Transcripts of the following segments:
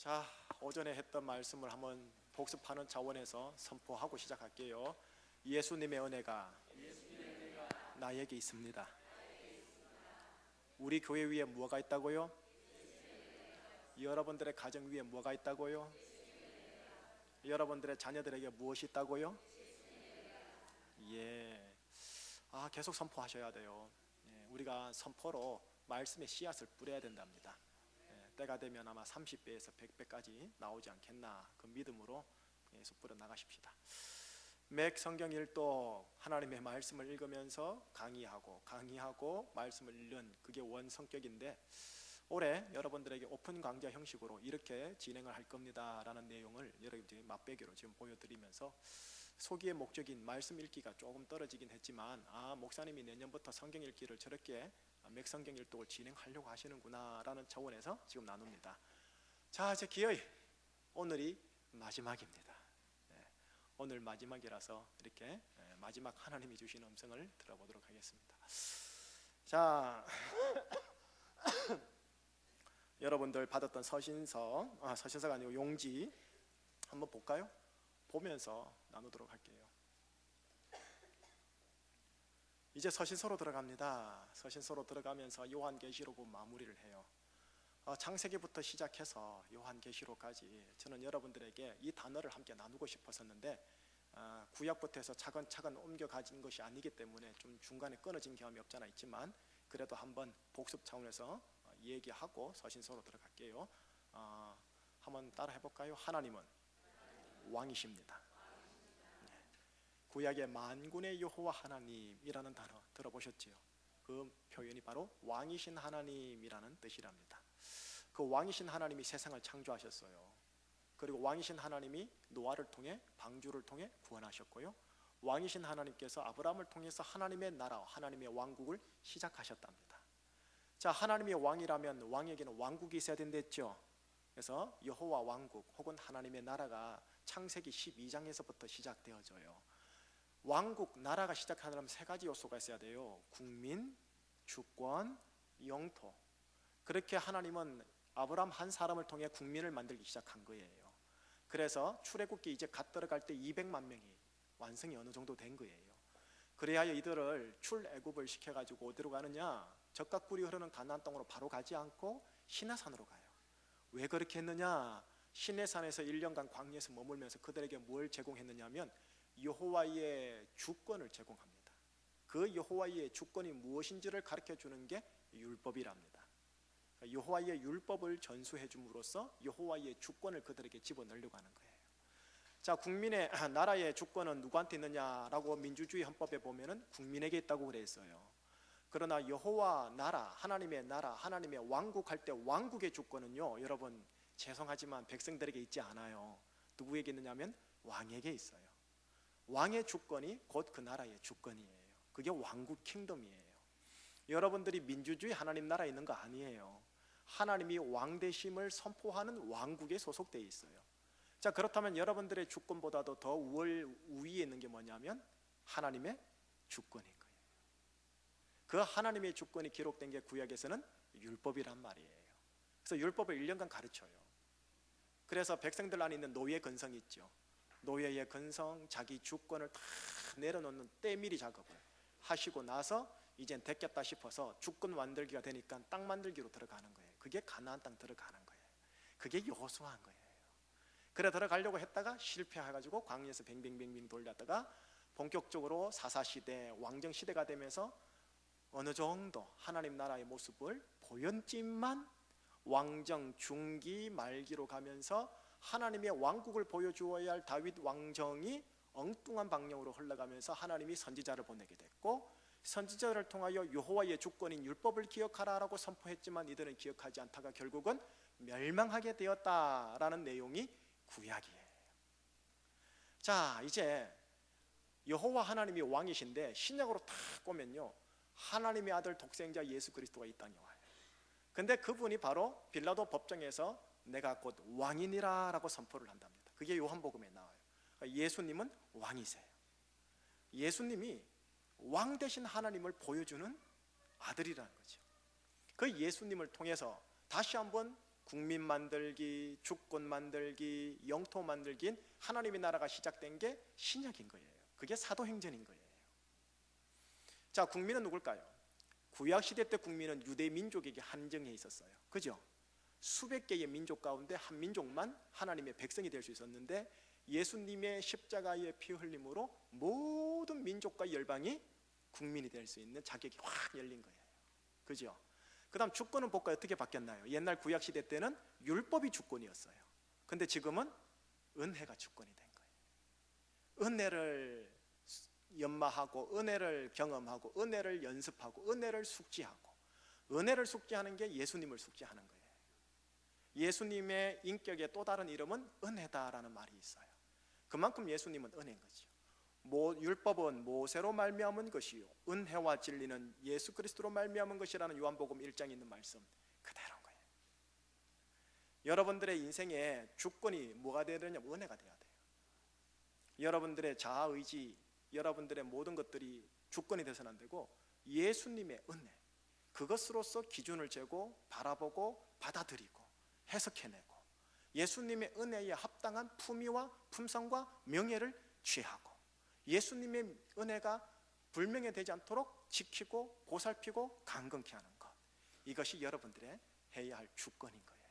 자, 오전에 했던 말씀을 한번 복습하는 차원에서 선포하고 시작할게요. 예수님의 은혜가 나에게 있습니다. 우리 교회 위에 무엇가 있다고요? 여러분들의 가정 위에 무엇가 있다고요? 여러분들의 자녀들에게 무엇이 있다고요? 예. 계속 선포하셔야 돼요. 우리가 선포로 말씀의 씨앗을 뿌려야 된답니다. 때가 되면 아마 30배에서 100배까지 나오지 않겠나, 그 믿음으로 계속 뿌려 나가십시다. 맥 성경 일독, 하나님의 말씀을 읽으면서 강의하고 말씀을 읽는, 그게 원 성격인데, 올해 여러분들에게 오픈 강좌 형식으로 이렇게 진행을 할 겁니다 라는 내용을 여러분들이 맛배기로 지금 보여드리면서, 소기의 목적인 말씀 읽기가 조금 떨어지긴 했지만, 목사님이 내년부터 성경 읽기를 저렇게 맥성경 일독을 진행하려고 하시는구나 라는 차원에서 지금 나눕니다. 자, 이제 기어이 오늘이 마지막입니다. 오늘 마지막이라서 이렇게 마지막 하나님이 주신 음성을 들어보도록 하겠습니다. 자, 여러분들 받았던 서신서가 아니고 용지 한번 볼까요? 보면서 나누도록 할게요. 이제 서신서로 들어갑니다. 서신서로 들어가면서 요한계시록 마무리를 해요. 창세기부터 시작해서 요한계시록까지 저는 여러분들에게 이 단어를 함께 나누고 싶었었는데, 구약부터 해서 차근차근 옮겨가진 것이 아니기 때문에 좀 중간에 끊어진 경험이 없잖아 있지만, 그래도 한번 복습 차원에서 얘기하고 서신서로 들어갈게요. 한번 따라 해볼까요? 하나님은 왕이십니다. 구약의 만군의 여호와 하나님이라는 단어 들어보셨지요? 그 표현이 바로 왕이신 하나님이라는 뜻이랍니다. 그 왕이신 하나님이 세상을 창조하셨어요. 그리고 왕이신 하나님이 노아를 통해, 방주를 통해 구원하셨고요, 왕이신 하나님께서 아브라함을 통해서 하나님의 나라, 하나님의 왕국을 시작하셨답니다. 자, 하나님의 왕이라면 왕에게는 왕국이 있어야 된댔죠. 그래서 여호와 왕국 혹은 하나님의 나라가 창세기 12장에서부터 시작되어져요. 왕국, 나라가 시작하려면 세 가지 요소가 있어야 돼요. 국민, 주권, 영토. 그렇게 하나님은 아브라함 한 사람을 통해 국민을 만들기 시작한 거예요. 그래서 출애굽기 이제 갓 들어갈 때 200만 명이 완성이 어느 정도 된 거예요. 그래야 이들을 출애굽을 시켜가지고 어디로 가느냐, 젖과 꿀이 흐르는 가나안 땅으로 바로 가지 않고 시내산으로 가요. 왜 그렇게 했느냐, 시내산에서 1년간 광야에서 머물면서 그들에게 뭘 제공했느냐 하면 여호와의 주권을 제공합니다. 그 여호와의 주권이 무엇인지를 가르쳐 주는 게 율법이랍니다. 여호와의 율법을 전수해 줌으로써 여호와의 주권을 그들에게 집어넣으려고 하는 거예요. 자, 국민의 나라의 주권은 누구한테 있느냐라고 민주주의 헌법에 보면은 국민에게 있다고 그랬어요. 그러나 여호와 나라, 하나님의 왕국 할 때 왕국의 주권은요, 여러분 죄송하지만 백성들에게 있지 않아요. 누구에게 있느냐면 왕에게 있어요. 왕의 주권이 곧 그 나라의 주권이에요. 그게 왕국 킹덤이에요. 여러분들이 민주주의 하나님 나라에 있는 거 아니에요. 하나님이 왕되심을 선포하는 왕국에 소속되어 있어요. 자, 그렇다면 여러분들의 주권보다도 더 우위에 있는 게 뭐냐면 하나님의 주권인 거예요. 그 하나님의 주권이 기록된 게 구약에서는 율법이란 말이에요. 그래서 율법을 1년간 가르쳐요. 그래서 백성들 안에 있는 노예 근성이 있죠. 노예의 근성, 자기 주권을 다 내려놓는 때밀이 작업을 하시고 나서 이젠 됐겠다 싶어서 주권 만들기가 되니까 땅 만들기로 들어가는 거예요. 그게 가나안 땅 들어가는 거예요. 그게 여호수아인 거예요. 그래 들어가려고 했다가 실패해가지고 광야에서 뱅뱅뱅뱅 돌렸다가 본격적으로 사사시대, 왕정시대가 되면서 어느 정도 하나님 나라의 모습을 보였지만 왕정 중기 말기로 가면서 하나님의 왕국을 보여주어야 할 다윗 왕정이 엉뚱한 방향으로 흘러가면서 하나님이 선지자를 보내게 됐고, 선지자를 통하여 여호와의 주권인 율법을 기억하라라고 선포했지만 이들은 기억하지 않다가 결국은 멸망하게 되었다라는 내용이 구약이에요. 자, 이제 여호와 하나님이 왕이신데 신약으로 탁 보면요, 하나님의 아들 독생자 예수 그리스도가 이 땅에 와요. 근데 그분이 바로 빌라도 법정에서 내가 곧 왕이니라 라고 선포를 한답니다. 그게 요한복음에 나와요. 예수님은 왕이세요. 예수님이 왕 되신 하나님을 보여주는 아들이라는 거죠. 그 예수님을 통해서 다시 한번 국민 만들기, 주권 만들기, 영토 만들기인 하나님의 나라가 시작된 게 신약인 거예요. 그게 사도행전인 거예요. 자, 국민은 누굴까요? 구약시대 때 국민은 유대 민족에게 한정해 있었어요. 그죠? 수백 개의 민족 가운데 한 민족만 하나님의 백성이 될 수 있었는데 예수님의 십자가의 피 흘림으로 모든 민족과 열방이 국민이 될 수 있는 자격이 확 열린 거예요. 그죠? 그 다음 주권은 볼까요? 어떻게 바뀌었나요? 옛날 구약시대 때는 율법이 주권이었어요. 근데 지금은 은혜가 주권이 된 거예요. 은혜를 연마하고 은혜를 경험하고 은혜를 연습하고 은혜를 숙지하고, 은혜를 숙지하는 게 예수님을 숙지하는 거예요. 예수님의 인격의 또 다른 이름은 은혜다라는 말이 있어요. 그만큼 예수님은 은혜인 거죠. 율법은 모세로 말미암은 것이요 은혜와 진리는 예수 그리스도로 말미암은 것이라는 요한복음 1장에 있는 말씀 그대로인 거예요. 여러분들의 인생에 주권이 뭐가 되어야 되냐면 은혜가 되어야 돼요. 여러분들의 자아의지, 여러분들의 모든 것들이 주권이 되서는 안 되고 예수님의 은혜, 그것으로서 기준을 재고 바라보고 받아들이고 해석해내고 예수님의 은혜에 합당한 품위와 품성과 명예를 취하고 예수님의 은혜가 불명예되지 않도록 지키고 보살피고 강건케 하는 것, 이것이 여러분들의 해야 할 주권인 거예요.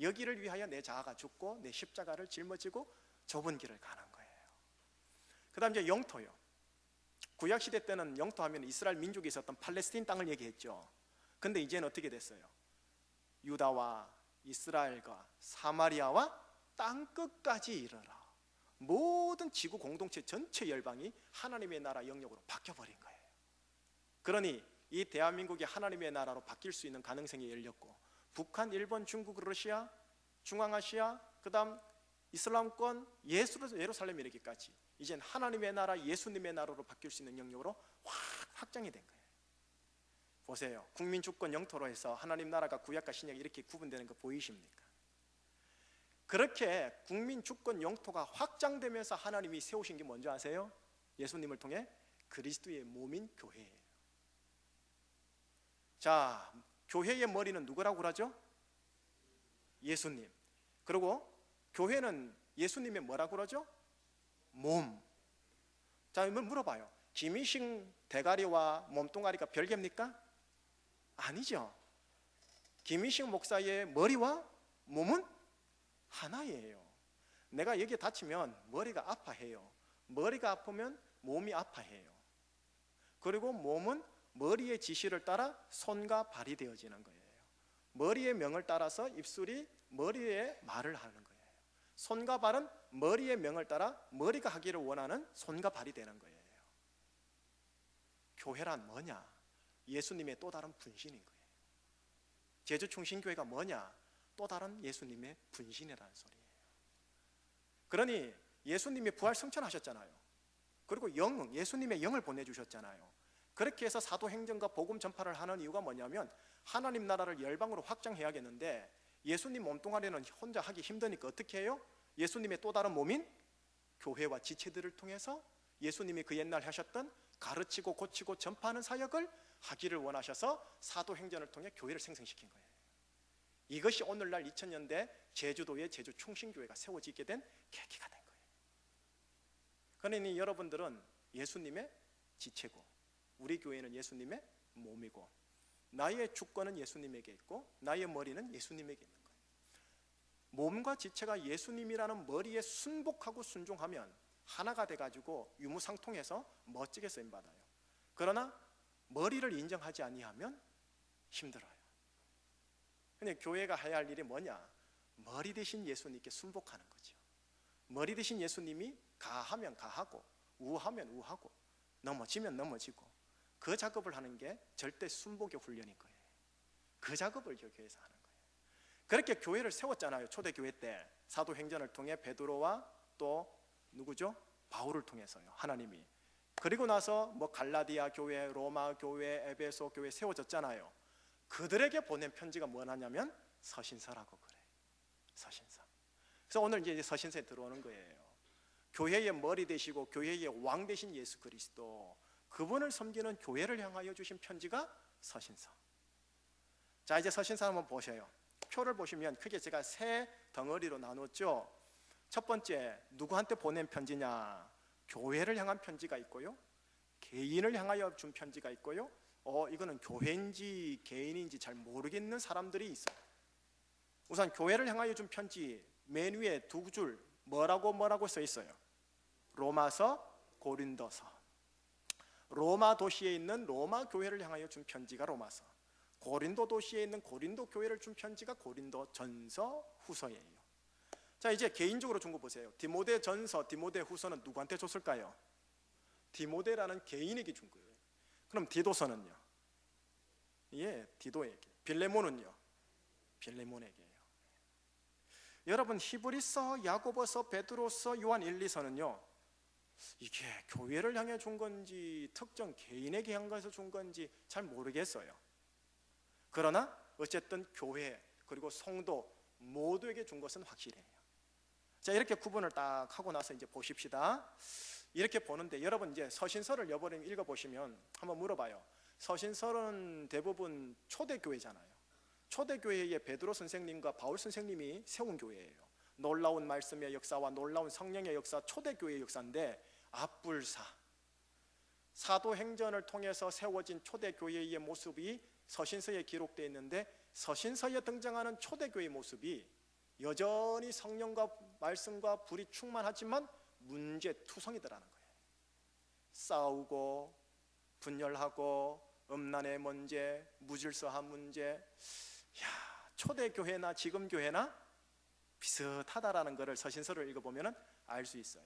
여기를 위하여 내 자아가 죽고 내 십자가를 짊어지고 좁은 길을 가는 거예요. 그 다음 이제 영토요. 구약시대 때는 영토하면 이스라엘 민족이 있었던 팔레스틴 땅을 얘기했죠. 근데 이제는 어떻게 됐어요? 유다와 이스라엘과 사마리아와 땅끝까지 이르러 모든 지구 공동체 전체 열방이 하나님의 나라 영역으로 바뀌어버린 거예요. 그러니 이 대한민국이 하나님의 나라로 바뀔 수 있는 가능성이 열렸고, 북한, 일본, 중국, 러시아, 중앙아시아, 그 다음 이슬람권, 예루살렘 이르기까지 이젠 하나님의 나라, 예수님의 나라로 바뀔 수 있는 영역으로 확장이 된 거예요. 보세요. 국민 주권 영토로 해서 하나님 나라가 구약과 신약이 이렇게 구분되는 거 보이십니까? 그렇게 국민 주권 영토가 확장되면서 하나님이 세우신 게 뭔지 아세요? 예수님을 통해 그리스도의 몸인 교회예요. 자, 교회의 머리는 누구라고 그러죠? 예수님. 그리고 교회는 예수님의 뭐라고 그러죠? 몸. 자, 한번 물어봐요. 김이식 대가리와 몸뚱아리가 별개입니까? 아니죠. 김이식 목사의 머리와 몸은 하나예요. 내가 여기에 다치면 머리가 아파해요. 머리가 아프면 몸이 아파해요. 그리고 몸은 머리의 지시를 따라 손과 발이 되어지는 거예요. 머리의 명을 따라서 입술이 머리의 말을 하는 거예요. 손과 발은 머리의 명을 따라 머리가 하기를 원하는 손과 발이 되는 거예요. 교회란 뭐냐? 예수님의 또 다른 분신인 거예요. 제주충신교회가 뭐냐? 또 다른 예수님의 분신이라는 소리예요. 그러니 예수님이 부활 승천하셨잖아요. 그리고 예수님의 영을 보내주셨잖아요. 그렇게 해서 사도행전과 복음 전파를 하는 이유가 뭐냐면 하나님 나라를 열방으로 확장해야겠는데 예수님 몸뚱아리는 혼자 하기 힘드니까 어떻게 해요? 예수님의 또 다른 몸인 교회와 지체들을 통해서 예수님이 그 옛날 하셨던 가르치고 고치고 전파하는 사역을 하기를 원하셔서 사도행전을 통해 교회를 생성시킨 거예요. 이것이 오늘날 2000년대 제주도의 제주충신교회가 세워지게 된 계기가 된 거예요. 그러니 여러분들은 예수님의 지체고 우리 교회는 예수님의 몸이고 나의 주권은 예수님에게 있고 나의 머리는 예수님에게 있는 거예요. 몸과 지체가 예수님이라는 머리에 순복하고 순종하면 하나가 돼가지고 유무상통해서 멋지게 쓰임받아요. 그러나 머리를 인정하지 아니하면 힘들어요. 근데 교회가 해야 할 일이 뭐냐? 머리 대신 예수님께 순복하는 거죠. 머리 대신 예수님이 가하면 가하고 우하면 우하고 넘어지면 넘어지고 그 작업을 하는 게 절대 순복의 훈련인 거예요. 그 작업을 교회에서 하는 거예요. 그렇게 교회를 세웠잖아요. 초대교회 때 사도행전을 통해 베드로와 또 누구죠? 바울을 통해서요. 하나님이. 그리고 나서 뭐 갈라디아 교회, 로마 교회, 에베소 교회 세워졌잖아요. 그들에게 보낸 편지가 뭐냐면 서신서라고 그래요. 서신서. 그래서 오늘 이제 서신서에 들어오는 거예요. 교회의 머리 되시고 교회의 왕 되신 예수 그리스도, 그분을 섬기는 교회를 향하여 주신 편지가 서신서. 자, 이제 서신서 한번 보셔요. 표를 보시면 크게 제가 세 덩어리로 나눴죠. 첫 번째, 누구한테 보낸 편지냐? 교회를 향한 편지가 있고요, 개인을 향하여 준 편지가 있고요, 이거는 교회인지 개인인지 잘 모르겠는 사람들이 있어요. 우선 교회를 향하여 준 편지 맨 위에 두 줄 뭐라고 써 있어요? 로마서, 고린도서. 로마 도시에 있는 로마 교회를 향하여 준 편지가 로마서, 고린도 도시에 있는 고린도 교회를 준 편지가 고린도 전서, 후서예요. 자, 이제 개인적으로 준 거 보세요. 디모데 전서, 디모데 후서는 누구한테 줬을까요? 디모데라는 개인에게 준 거예요. 그럼 디도서는요? 예, 디도에게. 빌레몬은요? 빌레몬에게요. 여러분, 히브리서, 야고보서, 베드로서, 요한 1, 2서는요 이게 교회를 향해 준 건지 특정 개인에게 향해서 준 건지 잘 모르겠어요. 그러나 어쨌든 교회 그리고 성도 모두에게 준 것은 확실해요. 자, 이렇게 구분을 딱 하고 나서 이제 보십시다. 이렇게 보는데 여러분 이제 서신서를 여러분이 읽어보시면 한번 물어봐요. 서신서는 대부분 초대교회잖아요. 초대교회의 베드로 선생님과 바울 선생님이 세운 교회예요. 놀라운 말씀의 역사와 놀라운 성령의 역사, 초대교회의 역사인데 앞불사, 사도행전을 통해서 세워진 초대교회의 모습이 서신서에 기록되어 있는데, 서신서에 등장하는 초대교회의 모습이 여전히 성령과 말씀과 불이 충만하지만 문제투성이더라는 거예요. 싸우고 분열하고 음란의 문제, 무질서한 문제. 초대교회나 지금 교회나 비슷하다라는 것을 서신서를 읽어보면 알 수 있어요.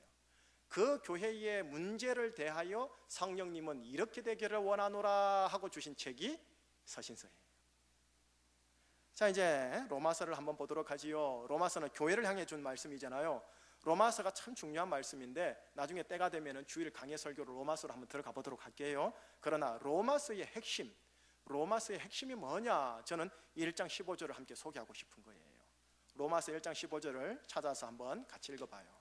그 교회의 문제를 대하여 성령님은 이렇게 되기를 원하노라 하고 주신 책이 서신서예요. 자, 이제 로마서를 한번 보도록 하지요. 로마서는 교회를 향해 준 말씀이잖아요. 로마서가 참 중요한 말씀인데 나중에 때가 되면 주일 강해 설교로 로마서로 한번 들어가 보도록 할게요. 그러나 로마서의 핵심이 뭐냐? 저는 1장 15절을 함께 소개하고 싶은 거예요. 로마서 1장 15절을 찾아서 한번 같이 읽어봐요.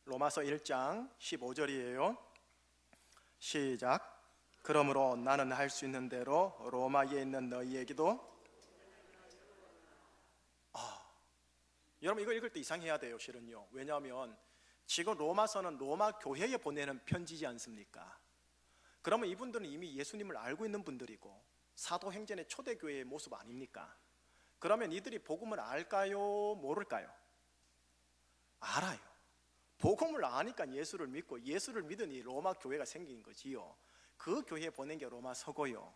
로마서 1장 15절이에요. 시작. 그러므로 나는 할 수 있는 대로 로마에 있는 너희에게도 여러분 이거 읽을 때 이상해야 돼요. 실은요. 왜냐하면 지금 로마서는 로마 교회에 보내는 편지지 않습니까? 그러면 이분들은 이미 예수님을 알고 있는 분들이고 사도행전의 초대교회의 모습 아닙니까? 그러면 이들이 복음을 알까요? 모를까요? 알아요. 복음을 아니까 예수를 믿고 예수를 믿으니 로마 교회가 생긴 거지요. 그 교회에 보낸 게 로마서고요.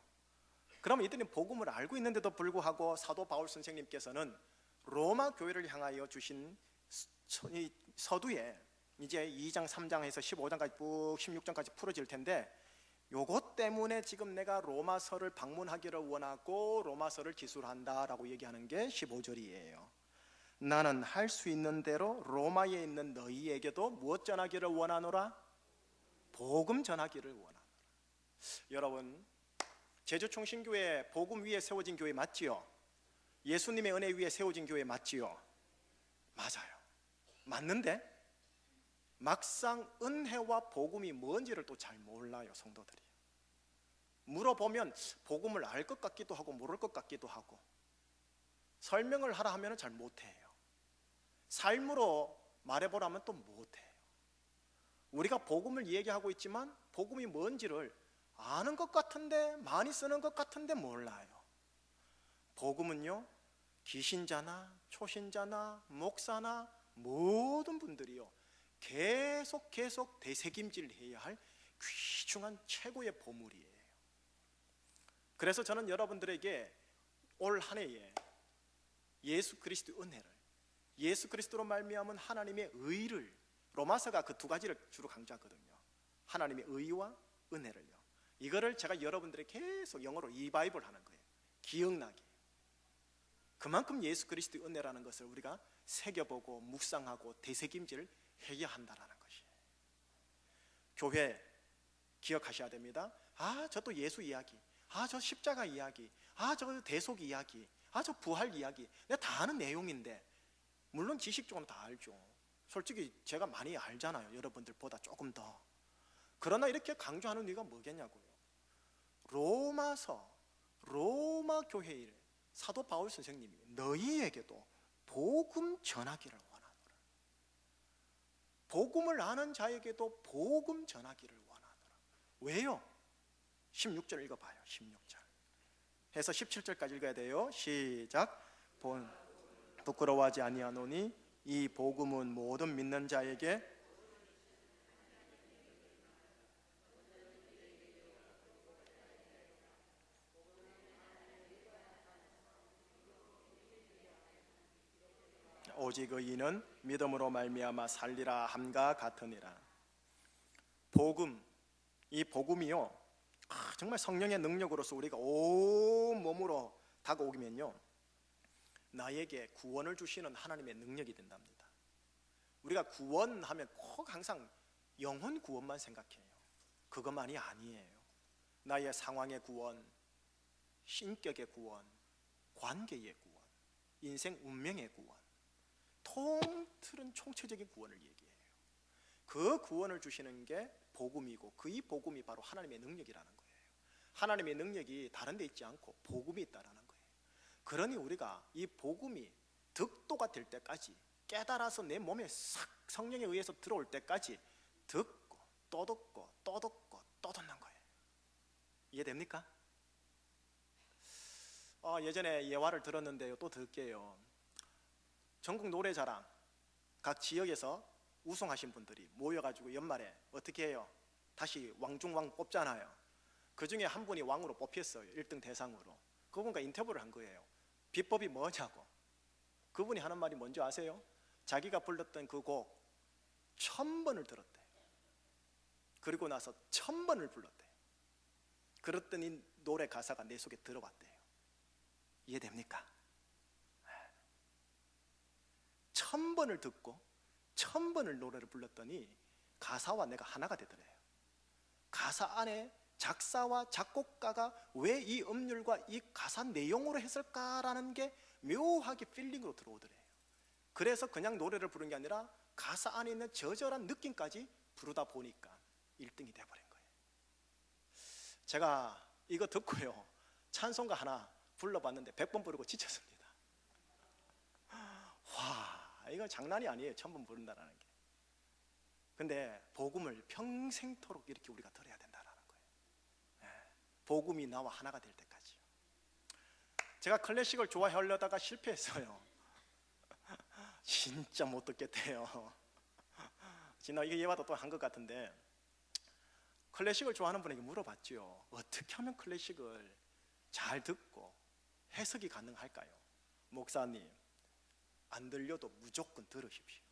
그러면 이들은 복음을 알고 있는데도 불구하고 사도 바울 선생님께서는 로마 교회를 향하여 주신 서두에 이제 2장 3장에서 15장까지 쭉 16장까지 풀어질 텐데, 요것 때문에 지금 내가 로마서를 방문하기를 원하고 로마서를 기술한다라고 얘기하는 게 15절이에요. 나는 할 수 있는 대로 로마에 있는 너희에게도 무엇 전하기를 원하노라? 복음 전하기를 원하노라. 여러분, 제주총신교회 복음 위에 세워진 교회 맞지요? 예수님의 은혜 위에 세워진 교회 맞지요? 맞아요. 맞는데 막상 은혜와 복음이 뭔지를 또 잘 몰라요. 성도들이 물어보면 복음을 알 것 같기도 하고 모를 것 같기도 하고, 설명을 하라 하면 잘 못해요. 삶으로 말해보라면 또 못해요. 우리가 복음을 얘기하고 있지만 복음이 뭔지를 아는 것 같은데, 많이 쓰는 것 같은데 몰라요. 복음은요, 기신자나 초신자나 목사나 모든 분들이요 계속 되새김질 해야 할 귀중한 최고의 보물이에요. 그래서 저는 여러분들에게 올 한 해에 예수 그리스도의 은혜를, 예수 그리스도로 말미암은 하나님의 의를, 로마서가 그 두 가지를 주로 강조하거든요. 하나님의 의와 은혜를요. 이거를 제가 여러분들에게 계속 영어로 리바이벌 하는 거예요. 기억나게. 그만큼 예수 그리스도의 은혜라는 것을 우리가 새겨보고 묵상하고 되새김질 해야 한다라는 것이에요. 교회 기억하셔야 됩니다. 저 또 예수 이야기, 저 십자가 이야기, 저 대속 이야기, 저 부활 이야기, 내가 다 아는 내용인데, 물론 지식적으로 다 알죠. 솔직히 제가 많이 알잖아요, 여러분들보다 조금 더. 그러나 이렇게 강조하는 이유가 뭐겠냐고요. 로마 교회의 사도 바울 선생님이 너희에게도 복음 전하기를 원하노라. 복음을 아는 자에게도 복음 전하기를 원하노라. 왜요? 16절 읽어봐요. 16절 해서 17절까지 읽어야 돼요. 시작. 부끄러워하지 아니하노니 이 복음은 모든 믿는 자에게 오직 의인은 믿음으로 말미암아 살리라 함과 같으니라. 복음, 이 복음이요, 정말 성령의 능력으로서 우리가 온 몸으로 다가오면요, 나에게 구원을 주시는 하나님의 능력이 된답니다. 우리가 구원하면 꼭 항상 영혼 구원만 생각해요. 그것만이 아니에요. 나의 상황의 구원, 신격의 구원, 관계의 구원, 인생 운명의 구원, 통틀은 총체적인 구원을 얘기해요. 그 구원을 주시는 게 복음이고, 그 이 복음이 바로 하나님의 능력이라는 거예요. 하나님의 능력이 다른 데 있지 않고 복음이 있다라는 거예요. 그러니 우리가 이 복음이 득도가 될 때까지, 깨달아서 내 몸에 싹 성령에 의해서 들어올 때까지 듣고 또 듣고 또 듣고 또 듣는 거예요. 이해됩니까? 예전에 예화를 들었는데요, 또 들게요. 전국 노래자랑 각 지역에서 우승하신 분들이 모여가지고 연말에 어떻게 해요? 다시 왕중왕 뽑잖아요. 그 중에 한 분이 왕으로 뽑혔어요. 1등 대상으로. 그분과 인터뷰를 한 거예요. 비법이 뭐냐고. 그분이 하는 말이 뭔지 아세요? 자기가 불렀던 그 곡 1000번을 들었대요. 그리고 나서 1000번을 불렀대요. 그랬더니 노래 가사가 내 속에 들어왔대요. 이해됩니까? 1000번을 듣고 1000번을 노래를 불렀더니 가사와 내가 하나가 되더래요. 가사 안에 작사와 작곡가가 왜 이 음률과 이 가사 내용으로 했을까라는 게 묘하게 필링으로 들어오더래요. 그래서 그냥 노래를 부른 게 아니라 가사 안에 있는 저절한 느낌까지 부르다 보니까 1등이 돼버린 거예요. 제가 이거 듣고요, 찬송가 하나 불러봤는데 100번 부르고 지쳤습니다. 와, 이거 장난이 아니에요. 1000번 부른다는 게. 근데 복음을 평생토록 이렇게 우리가 들어야 된다는 거예요. 복음이 나와 하나가 될 때까지요. 제가 클래식을 좋아하려다가 실패했어요. 진짜 못 듣겠대요. 지난 이게 예화도 또 한 것 같은데, 클래식을 좋아하는 분에게 물어봤죠. 어떻게 하면 클래식을 잘 듣고 해석이 가능할까요? 목사님, 안 들려도 무조건 들으십시오.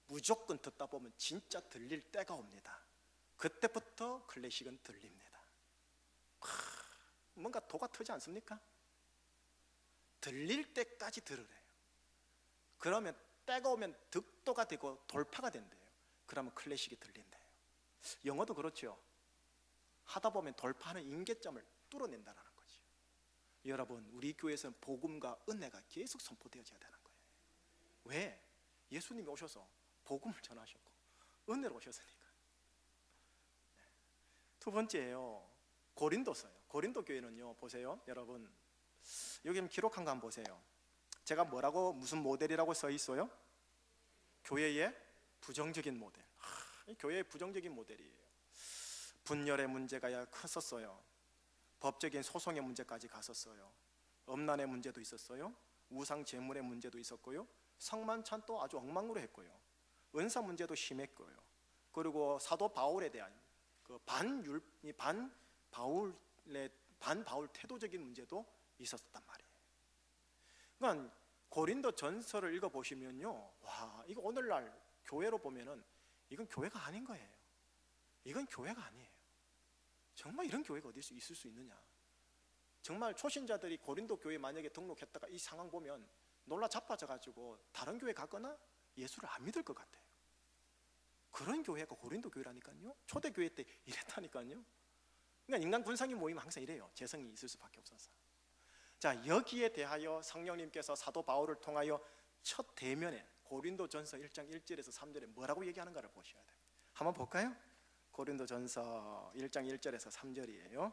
무조건 듣다 보면 진짜 들릴 때가 옵니다. 그때부터 클래식은 들립니다. 뭔가 도가 트지 않습니까? 들릴 때까지 들으래요. 그러면 때가 오면 득도가 되고 돌파가 된대요. 그러면 클래식이 들린대요. 영어도 그렇죠. 하다 보면 돌파하는 임계점을 뚫어낸다는 거죠. 여러분, 우리 교회에서는 복음과 은혜가 계속 선포되어져야 되는 거예요. 왜? 예수님이 오셔서 복음을 전하셨고 은혜로 오셨으니까. 두 번째예요, 고린도서요. 고린도 교회는요, 보세요 여러분, 여기 기록한 거 한번 보세요. 제가 뭐라고, 무슨 모델이라고 써 있어요? 교회의 부정적인 모델. 교회의 부정적인 모델이에요. 분열의 문제가 컸었어요. 법적인 소송의 문제까지 갔었어요. 음란의 문제도 있었어요. 우상 제물의 문제도 있었고요. 성만찬도 아주 엉망으로 했고요. 은사 문제도 심했고요. 그리고 사도 바울에 대한 그 반바울 태도적인 문제도 있었단 말이에요. 그러니까 고린도 전서를 읽어보시면요, 와, 이거 오늘날 교회로 보면은 이건 교회가 아닌 거예요. 이건 교회가 아니에요. 정말 이런 교회가 어디 있을 수 있느냐. 정말 초신자들이 고린도 교회 만약에 등록했다가 이 상황 보면 놀라 자빠져가지고 다른 교회 가거나 예수를 안 믿을 것 같아요. 그런 교회가 고린도 교회라니까요. 초대교회 때 이랬다니까요. 그러니까 인간 군상이 모이면 항상 이래요. 재성이 있을 수밖에 없어서. 자, 여기에 대하여 성령님께서 사도 바울을 통하여 첫 대면에 고린도전서 1장 1절에서 3절에 뭐라고 얘기하는가를 보셔야 돼요. 한번 볼까요? 고린도전서 1장 1절에서 3절이에요.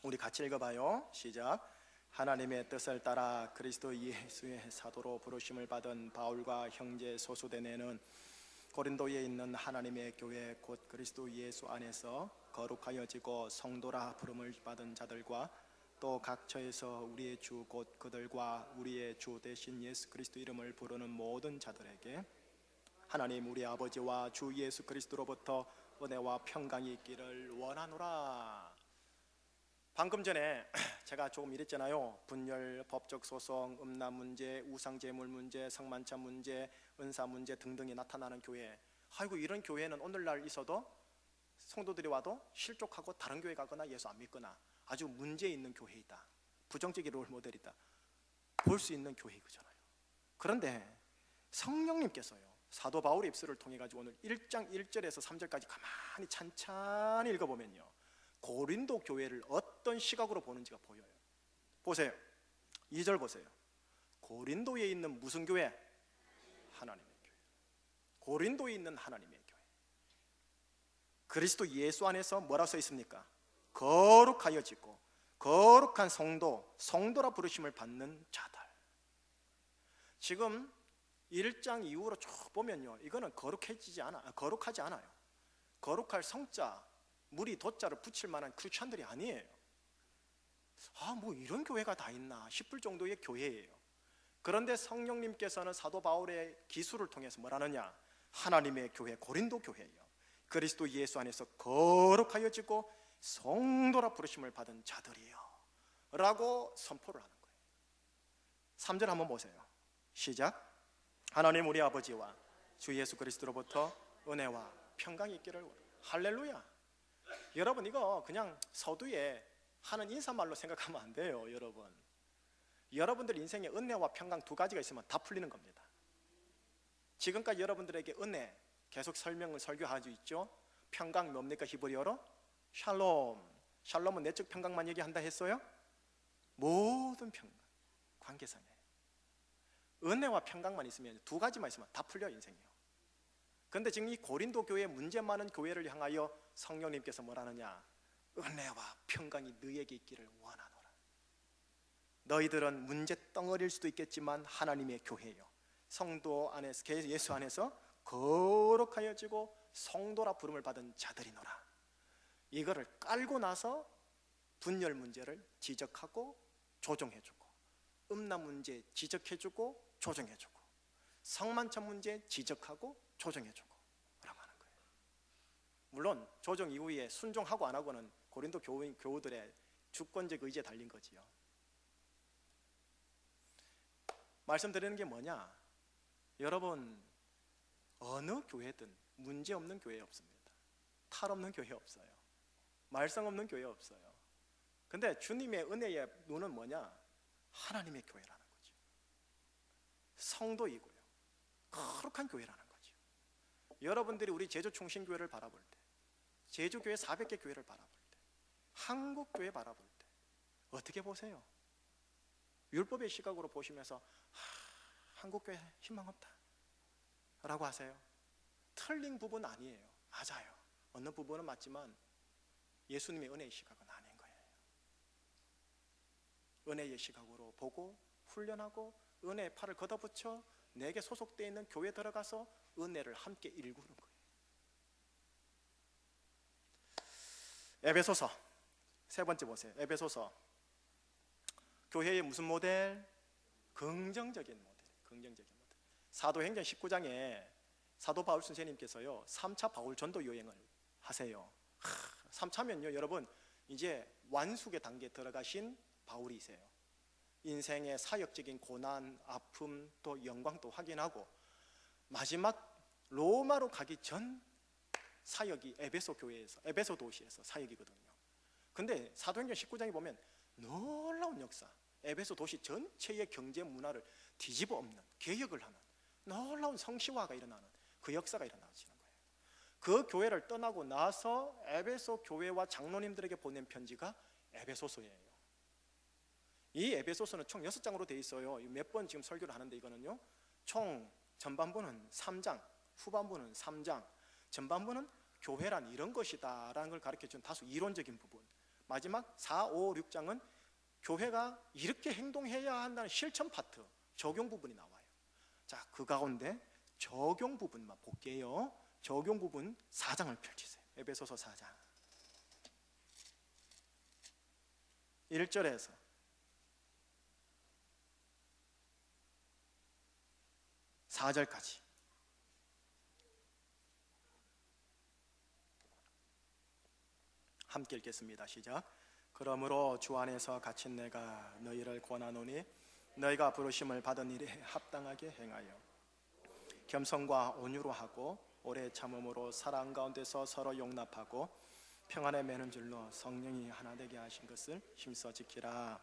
우리 같이 읽어봐요. 시작. 하나님의 뜻을 따라 그리스도 예수의 사도로 부르심을 받은 바울과 형제 소수대네는 고린도에 있는 하나님의 교회 곧 그리스도 예수 안에서 거룩하여지고 성도라 부름을 받은 자들과 또 각처에서 우리의 주 곧 그들과 우리의 주 대신 예수 그리스도 이름을 부르는 모든 자들에게 하나님 우리 아버지와 주 예수 그리스도로부터 은혜와 평강이 있기를 원하노라. 방금 전에 제가 조금 이랬잖아요. 분열, 법적 소송, 음란 문제, 우상제물 문제, 성만찬 문제, 은사 문제 등등이 나타나는 교회. 아이고, 이런 교회는 오늘날 있어도 성도들이 와도 실족하고 다른 교회 가거나 예수 안 믿거나 아주 문제 있는 교회이다, 부정적인 롤 모델이다, 볼 수 있는 교회이잖아요. 그런데 성령님께서요, 사도 바울의 입술을 통해 가지고 오늘 1장 1절에서 3절까지 가만히 찬찬히 읽어보면요, 고린도 교회를 어떤 시각으로 보는지가 보여요. 보세요. 2절 보세요. 고린도에 있는 무슨 교회? 하나님의 교회. 고린도에 있는 하나님의 교회. 그리스도 예수 안에서 뭐라고 써 있습니까? 거룩하여지고 거룩한 성도, 성도라 부르심을 받는 자들. 지금 1장 이후로 쭉 보면요, 이거는 거룩하지 않아요. 거룩할 성자, 무리 도자를 붙일 만한 크리스찬들이 아니에요. 뭐 이런 교회가 다 있나 싶을 정도의 교회예요. 그런데 성령님께서는 사도 바울의 기술을 통해서 뭐라느냐, 하나님의 교회, 고린도 교회예요. 그리스도 예수 안에서 거룩하여지고 성도라 부르심을 받은 자들이요 라고 선포를 하는 거예요. 3절 한번 보세요. 시작. 하나님 우리 아버지와 주 예수 그리스도로부터 은혜와 평강이 있기를 원합니다. 할렐루야. 여러분, 이거 그냥 서두에 하는 인사말로 생각하면 안 돼요. 여러분들 인생에 은혜와 평강 두 가지가 있으면 다 풀리는 겁니다. 지금까지 여러분들에게 은혜 계속 설교하고 있죠. 평강 뭡니까? 히브리어로 샬롬. 샬롬은 내적 평강만 얘기한다 했어요? 모든 평강, 관계상에 은혜와 평강만 있으면, 두 가지만 있으면 다 풀려 인생이요. 그런데 지금 이 고린도 교회 문제 많은 교회를 향하여 성령님께서 뭐라느냐, 은혜와 평강이 너희에게 있기를 원하노라. 너희들은 문제 덩어리일 수도 있겠지만 하나님의 교회요, 성도 안에서, 예수 안에서 거룩하여지고 성도라 부름을 받은 자들이노라. 이거를 깔고 나서 분열 문제를 지적하고 조정해주고, 음란 문제 지적해주고 조정해주고, 성만찬 문제 지적하고 조정해주고 라고 하는 거예요. 물론 조정 이후에 순종하고 안 하고는 고린도 교우들의 주권적 의지에 달린 거지요. 말씀드리는 게 뭐냐, 여러분 어느 교회든 문제 없는 교회 없습니다. 탈 없는 교회 없어요. 말썽 없는 교회 없어요. 근데 주님의 은혜의 눈은 뭐냐, 하나님의 교회라는 거죠. 성도이고요, 거룩한 교회라는 거죠. 여러분들이 우리 제주 충신교회를 바라볼 때, 제주교회 400개 교회를 바라볼 때, 한국교회 바라볼 때 어떻게 보세요? 율법의 시각으로 보시면서 한국교회 희망 없다 라고 하세요? 틀린 부분 아니에요. 맞아요. 어느 부분은 맞지만 예수님의 은혜의 시각은 아닌 거예요. 은혜의 시각으로 보고 훈련하고 은혜의 팔을 걷어붙여 내게 소속되어 있는 교회에 들어가서 은혜를 함께 일구는 거예요. 에베소서 세 번째 보세요. 에베소서 교회의 무슨 모델? 긍정적인 모델. 긍정적인 모델. 사도행전 19장에 사도 바울 선생님께서요 3차 바울 전도 여행을 하세요. 3차면요 여러분 이제 완숙의 단계에 들어가신 바울이세요. 인생의 사역적인 고난, 아픔, 또 영광도 확인하고 마지막 로마로 가기 전 사역이 에베소 교회에서, 에베소 도시에서 사역이거든요. 근데 사도행전 19장에 보면 놀라운 역사, 에베소 도시 전체의 경제 문화를 뒤집어 엎는, 개혁을 하는 놀라운 성시화가 일어나는 그 역사가 일어나시는 거예요. 그 교회를 떠나고 나서 에베소 교회와 장로님들에게 보낸 편지가 에베소서예요. 이 에베소서는 총 6장으로 되어 있어요. 몇 번 지금 설교를 하는데 이거는요, 총 전반부는 3장, 후반부는 3장. 전반부는 교회란 이런 것이다 라는 걸 가르쳐준 다소 이론적인 부분, 마지막 4, 5, 6장은 교회가 이렇게 행동해야 한다는 실천 파트, 적용 부분이 나와요. 자, 그 가운데 적용 부분만 볼게요. 적용 부분 4장을 펼치세요. 에베소서 4장 1절에서 4절까지 함께 읽겠습니다. 시작. 그러므로 주 안에서 갇힌 내가 너희를 권하노니 너희가 부르심을 받은 일에 합당하게 행하여 겸손과 온유로 하고 오래 참음으로 사랑 가운데서 서로 용납하고 평안에 매는 줄로 성령이 하나 되게 하신 것을 힘써 지키라.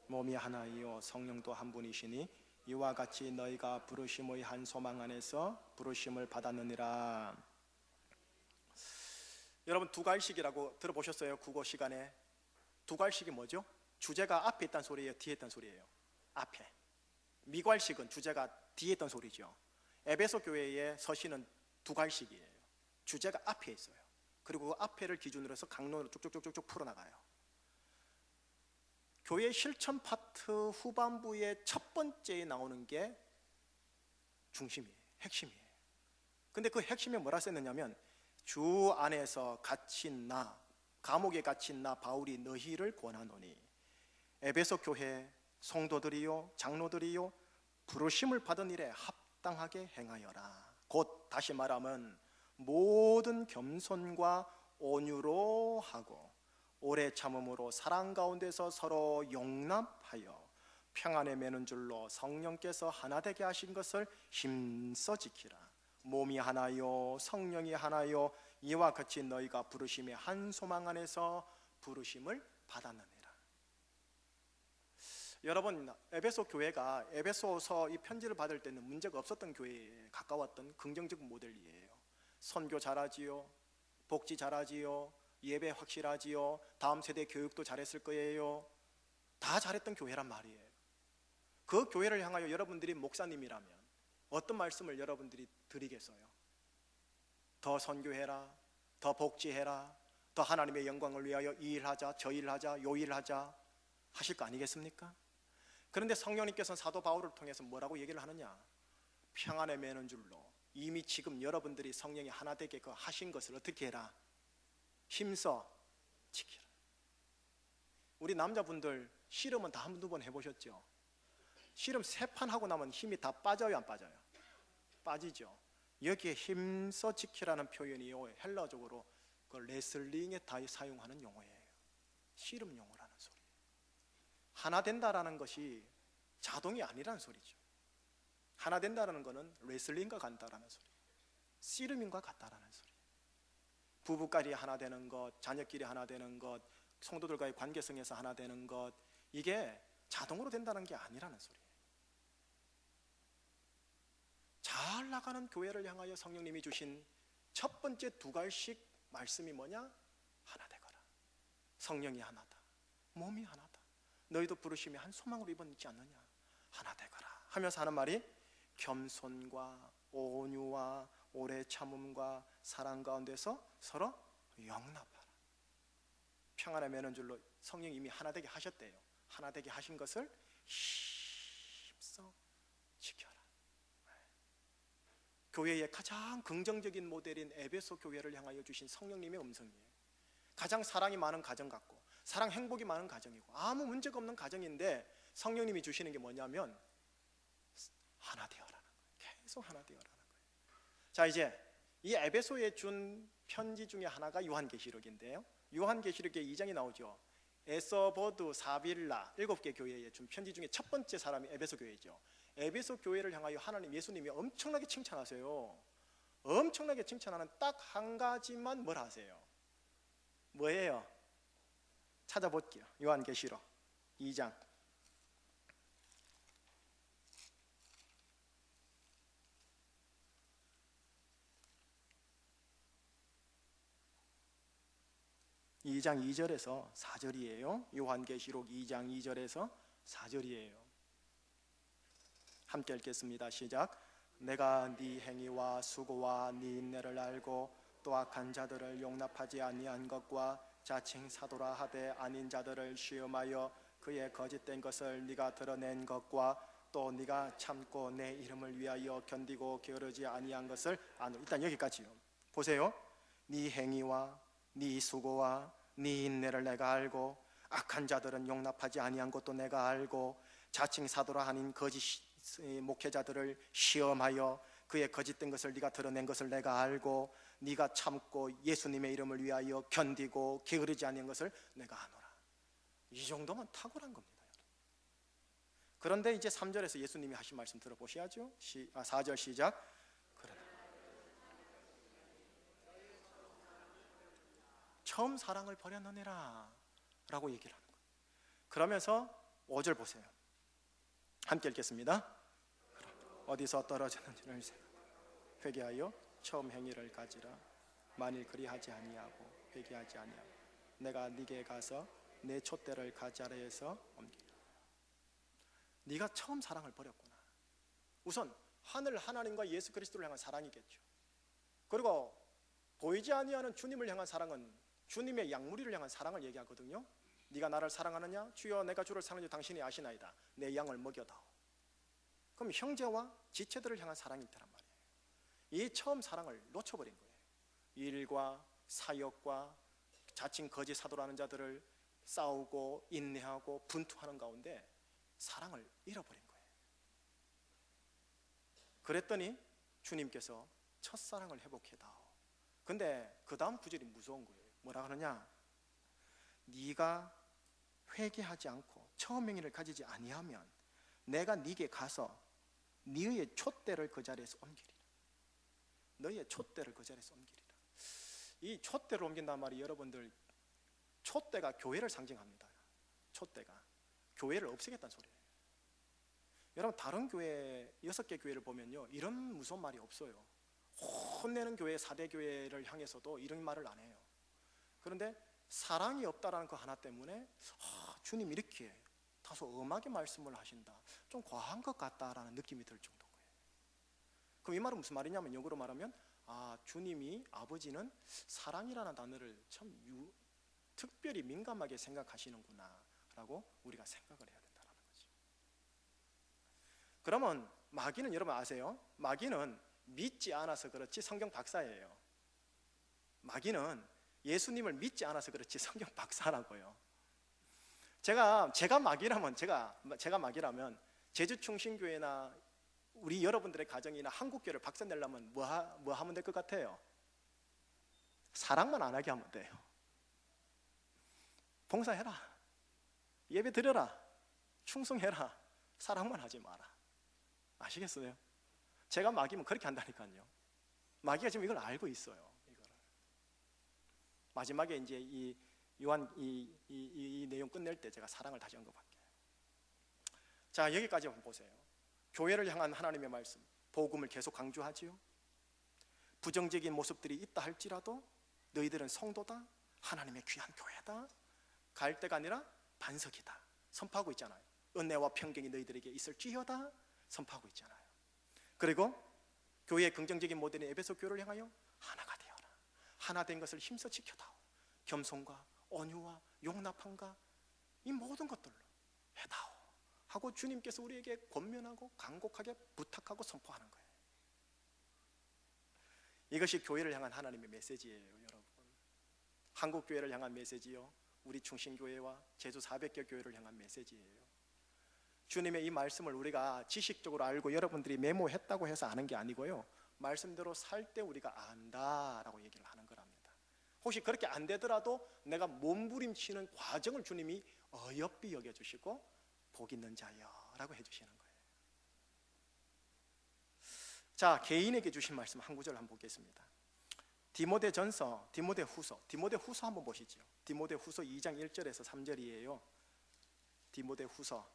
몸이 하나이요 성령도 한 분이시니 이와 같이 너희가 부르심의 한 소망 안에서 부르심을 받았느니라. 여러분, 두갈식이라고 들어보셨어요? 국어 시간에. 두갈식이 뭐죠? 주제가 앞에 있다는 소리예요, 뒤에 있다는 소리예요? 앞에. 미괄식은 주제가 뒤에 있던 소리죠. 에베소 교회의 서신은 두갈식이에요. 주제가 앞에 있어요. 그리고 그 앞에를 기준으로 해서 강론으로 쭉쭉쭉쭉 풀어나가요. 교회 실천 파트 후반부의 첫 번째에 나오는 게 중심이에요, 핵심이에요. 근데 그 핵심에 뭐라 썼느냐면 주 안에서 갇힌 나, 감옥에 갇힌 나 바울이 너희를 권하노니 에베소 교회 성도들이요 장로들이요 부르심을 받은 일에 합당하게 행하여라. 곧 다시 말하면 모든 겸손과 온유로 하고 오래 참음으로 사랑 가운데서 서로 용납하여 평안에 매는 줄로 성령께서 하나 되게 하신 것을 힘써 지키라. 몸이 하나요 성령이 하나요 이와 같이 너희가 부르심의 한 소망 안에서 부르심을 받았느니라. 여러분, 에베소 교회가 에베소서 이 편지를 받을 때는 문제가 없었던 교회에 가까웠던 긍정적 모델이에요. 선교 잘하지요, 복지 잘하지요, 예배 확실하지요, 다음 세대 교육도 잘했을 거예요. 다 잘했던 교회란 말이에요. 그 교회를 향하여 여러분들이 목사님이라면 어떤 말씀을 여러분들이 드리겠어요? 더 선교해라, 더 복지해라, 더 하나님의 영광을 위하여 이 일하자, 저 일하자, 요 일하자 하실 거 아니겠습니까? 그런데 성령님께서는 사도 바울을 통해서 뭐라고 얘기를 하느냐? 평안에 매는 줄로 이미 지금 여러분들이 성령이 하나 되게 그 하신 것을 어떻게 해라? 힘써 지키라. 우리 남자분들 씨름은 다 한두 번 해보셨죠? 씨름 3판 하고 나면 힘이 다 빠져요, 안 빠져요? 빠지죠. 여기에 힘써 지키라는 표현이요, 헬라적으로 그 레슬링에 다 사용하는 용어예요. 씨름 용어라는 소리. 하나 된다라는 것이 자동이 아니라는 소리죠. 하나 된다라는 것은 레슬링과 같다라는 소리, 씨름인과 같다라는 소리. 부부끼리 하나 되는 것, 자녀끼리 하나 되는 것, 성도들과의 관계성에서 하나 되는 것, 이게 자동으로 된다는 게 아니라는 소리예요. 잘 나가는 교회를 향하여 성령님이 주신 첫 번째 두갈식 말씀이 뭐냐? 하나 되거라. 성령이 하나다, 몸이 하나다, 너희도 부르심이 한 소망으로 입었지 않느냐? 하나 되거라 하면서 하는 말이 겸손과 온유와 오래 참음과 사랑 가운데서 서로 용납하라. 평안에 매는 줄로 성령이 이미 하나 되게 하셨대요. 하나 되게 하신 것을 힘써 지켜라. 교회의 가장 긍정적인 모델인 에베소 교회를 향하여 주신 성령님의 음성이에요. 가장 사랑이 많은 가정 같고 사랑 행복이 많은 가정이고 아무 문제가 없는 가정인데 성령님이 주시는 게 뭐냐면 하나 되어라는 거예요. 계속 하나 되어라는 거예요. 자, 이제 이 에베소에 준 편지 중에 하나가 요한계시록인데요, 요한계시록에 2장이 나오죠. 에서보드, 사빌라 7개 교회에 준 편지 중에 첫 번째 사람이 에베소 교회죠. 에베소 교회를 향하여 하나님 예수님이 엄청나게 칭찬하세요. 엄청나게 칭찬하는 딱 한 가지만 뭘 하세요? 뭐예요? 찾아볼게요. 요한계시록 2장 2장 2절에서 4절이에요. 요한계시록 2장 2절에서 4절이에요. 함께 읽겠습니다. 시작. 내가 네 행위와 수고와 네 인내를 알고 또 악한 자들을 용납하지 아니한 것과 자칭 사도라 하되 아닌 자들을 시험하여 그의 거짓된 것을 네가 드러낸 것과 또 네가 참고 내 이름을 위하여 견디고 게으르지 아니한 것을 아노. 일단 여기까지요. 보세요. 네 행위와 네 수고와 네 인내를 내가 알고 악한 자들은 용납하지 아니한 것도 내가 알고 자칭 사도라 하는 거짓 목회자들을 시험하여 그의 거짓된 것을 네가 드러낸 것을 내가 알고 네가 참고 예수님의 이름을 위하여 견디고 게으르지 아니한 것을 내가 아노라. 이 정도면 탁월한 겁니다. 그런데 이제 3절에서 예수님이 하신 말씀 들어보셔야죠. 4절 시작. 처음 사랑을 버렸느니라 라고 얘기를 하는 거예요. 그러면서 5절 보세요. 함께 읽겠습니다. 어디서 떨어졌는지를 회개하여 처음 행위를 가지라. 만일 그리하지 아니하고 회개하지 아니하고 내가 네게 가서 내 촛대를 가자리에서 옮기라. 네가 처음 사랑을 버렸구나. 우선 하늘 하나님과 예수 그리스도를 향한 사랑이겠죠. 그리고 보이지 아니하는 주님을 향한 사랑은 주님의 양무리를 향한 사랑을 얘기하거든요. 네가 나를 사랑하느냐? 주여 내가 주를 사랑하지 당신이 아시나이다. 내 양을 먹여다오. 그럼 형제와 지체들을 향한 사랑이 있단 말이에요. 이 처음 사랑을 놓쳐버린 거예요. 일과 사역과 자칭 거짓 사도라는 자들을 싸우고 인내하고 분투하는 가운데 사랑을 잃어버린 거예요. 그랬더니 주님께서 첫사랑을 회복해다오. 근데 그 다음 구절이 무서운 거예요. 뭐라 하느냐? 네가 회개하지 않고 처음 행위를 가지지 아니하면 내가 네게 가서 네의 촛대를 그 자리에서 옮기리라. 너의 촛대를 그 자리에서 옮기리라. 이 촛대를 옮긴단 말이 여러분들 촛대가 교회를 상징합니다. 촛대가 교회를 없애겠다는 소리예요. 여러분 다른 교회 6개 교회를 보면요 이런 무서운 말이 없어요. 혼내는 교회 4대 교회를 향해서도 이런 말을 안 해요. 그런데 사랑이 없다라는 그 하나 때문에 주님 이렇게 다소 엄하게 말씀을 하신다, 좀 과한 것 같다라는 느낌이 들 정도인 거예요. 그럼 이 말은 무슨 말이냐면 영어로 말하면 주님이 아버지는 사랑이라는 단어를 참 특별히 민감하게 생각하시는구나 라고 우리가 생각을 해야 된다는 거죠. 그러면 마귀는 여러분 아세요? 마귀는 믿지 않아서 그렇지 성경 박사예요. 마귀는 예수님을 믿지 않아서 그렇지 성경 박사라고요. 제가 마귀라면 제가 마귀라면 제주충신교회나 우리 여러분들의 가정이나 한국교회를 박살내려면 뭐 하면 될 것 같아요? 사랑만 안 하게 하면 돼요. 봉사해라, 예배 드려라, 충성해라, 사랑만 하지 마라. 아시겠어요? 제가 마귀면 그렇게 한다니까요. 마귀가 지금 이걸 알고 있어요. 이거를. 마지막에 이제 이 요한 이 내용 끝낼 때 제가 사랑을 다시 언급할게요. 자, 여기까지 한번 보세요. 교회를 향한 하나님의 말씀, 복음을 계속 강조하지요. 부정적인 모습들이 있다 할지라도 너희들은 성도다, 하나님의 귀한 교회다, 갈 데가 아니라 반석이다 선포하고 있잖아요. 은혜와 평강이 너희들에게 있을지어다 선포하고 있잖아요. 그리고 교회의 긍정적인 모델인 에베소 교회를 향하여 하나가 되어라, 하나 된 것을 힘써 지켜다오, 겸손과 온유와 용납함과 이 모든 것들로 해다오 하고 주님께서 우리에게 권면하고 간곡하게 부탁하고 선포하는 거예요. 이것이 교회를 향한 하나님의 메시지예요. 여러분, 한국교회를 향한 메시지요, 우리 충신교회와 제주 400개 교회를 향한 메시지예요. 주님의 이 말씀을 우리가 지식적으로 알고 여러분들이 메모했다고 해서 아는 게 아니고요, 말씀대로 살 때 우리가 안다라고 얘기를 하는 거랍니다. 혹시 그렇게 안 되더라도 내가 몸부림치는 과정을 주님이 어여삐 여겨주시고 복 있는 자여 라고 해주시는 거예요. 자, 개인에게 주신 말씀 한 구절 한번 보겠습니다. 디모데전서, 디모데후서 한번 보시죠. 디모데후서 2장 1절에서 3절이에요. 디모데후서,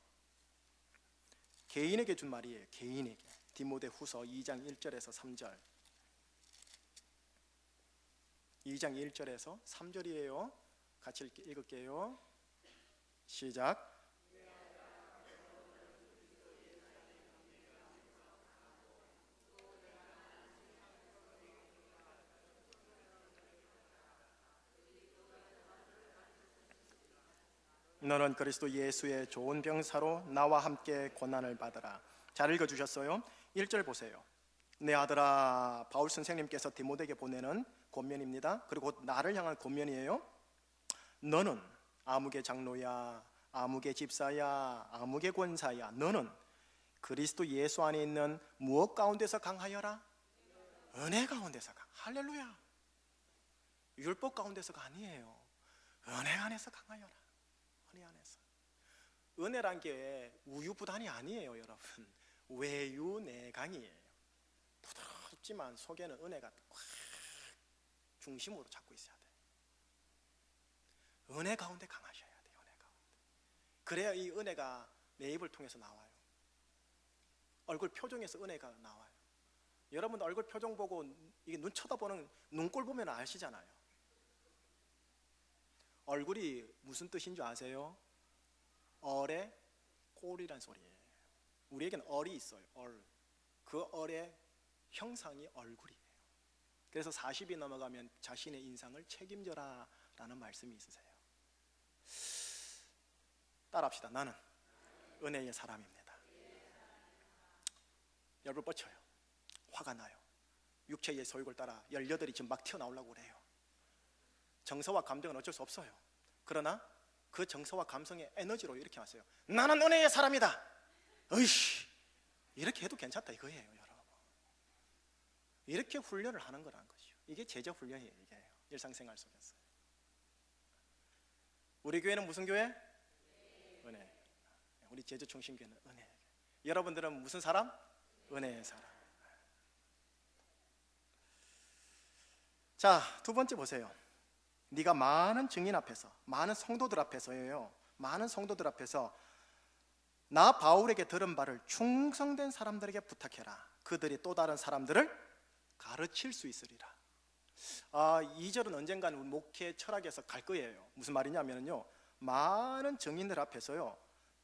개인에게 준 말이에요. 개인에게. 디모데후서 2장 1절에서 3절. 2장 1절에서 3절이에요. 같이 읽을게요. 시작. 너는 그리스도 예수의 좋은 병사로 나와 함께 고난을 받으라. 잘 읽어주셨어요? 1절 보세요. 내 아들아, 바울 선생님께서 디모데에게 보내는 권면입니다. 그리고 나를 향한 권면이에요. 너는 아무개 장로야, 아무개 집사야, 아무개 권사야, 너는 그리스도 예수 안에 있는 무엇 가운데서 강하여라? 은혜 가운데서 할렐루야. 율법 가운데서가 아니에요. 은혜 안에서 강하여라. 은혜 안에서. 은혜란 게 우유부단이 아니에요, 여러분. 외유내강이에요. 부드럽지만 속에는 은혜가 확 중심으로 잡고 있어야 돼요. 은혜 가운데 강하셔야 돼요. 은혜 가운데. 그래야 이 은혜가 내 입을 통해서 나와요. 얼굴 표정에서 은혜가 나와요. 여러분 얼굴 표정 보고 이게 눈 쳐다보는 눈꼴 보면 아시잖아요. 얼굴이 무슨 뜻인 줄 아세요? 얼의 꼴이란 소리예요. 우리에게는 얼이 있어요. 얼. 그 얼의 형상이 얼굴이에요. 그래서 40이 넘어가면 자신의 인상을 책임져라 라는 말씀이 있으세요. 따라합시다. 나는 은혜의 사람입니다. 열불 뻗쳐요. 화가 나요. 육체의 소욕을 따라 18이 지금 막 튀어나오려고 그래요. 정서와 감정은 어쩔 수 없어요. 그러나 그 정서와 감성의 에너지로 이렇게 왔어요. 나는 은혜의 사람이다. 으이씨, 이렇게 해도 괜찮다 이거예요, 여러분. 이렇게 훈련을 하는 거라는 거죠. 이게 제자 훈련이에요. 이게 일상생활 속에서. 우리 교회는 무슨 교회? 은혜. 우리 제주 중심교회는 은혜. 여러분들은 무슨 사람? 은혜의 사람. 자, 두 번째 보세요. 네가 많은 증인 앞에서, 많은 성도들 앞에서예요. 많은 성도들 앞에서 나 바울에게 들은 바를 충성된 사람들에게 부탁해라. 그들이 또 다른 사람들을 가르칠 수 있으리라. 2절은 언젠가는 목회 철학에서 갈 거예요. 무슨 말이냐면요, 많은 증인들 앞에서요,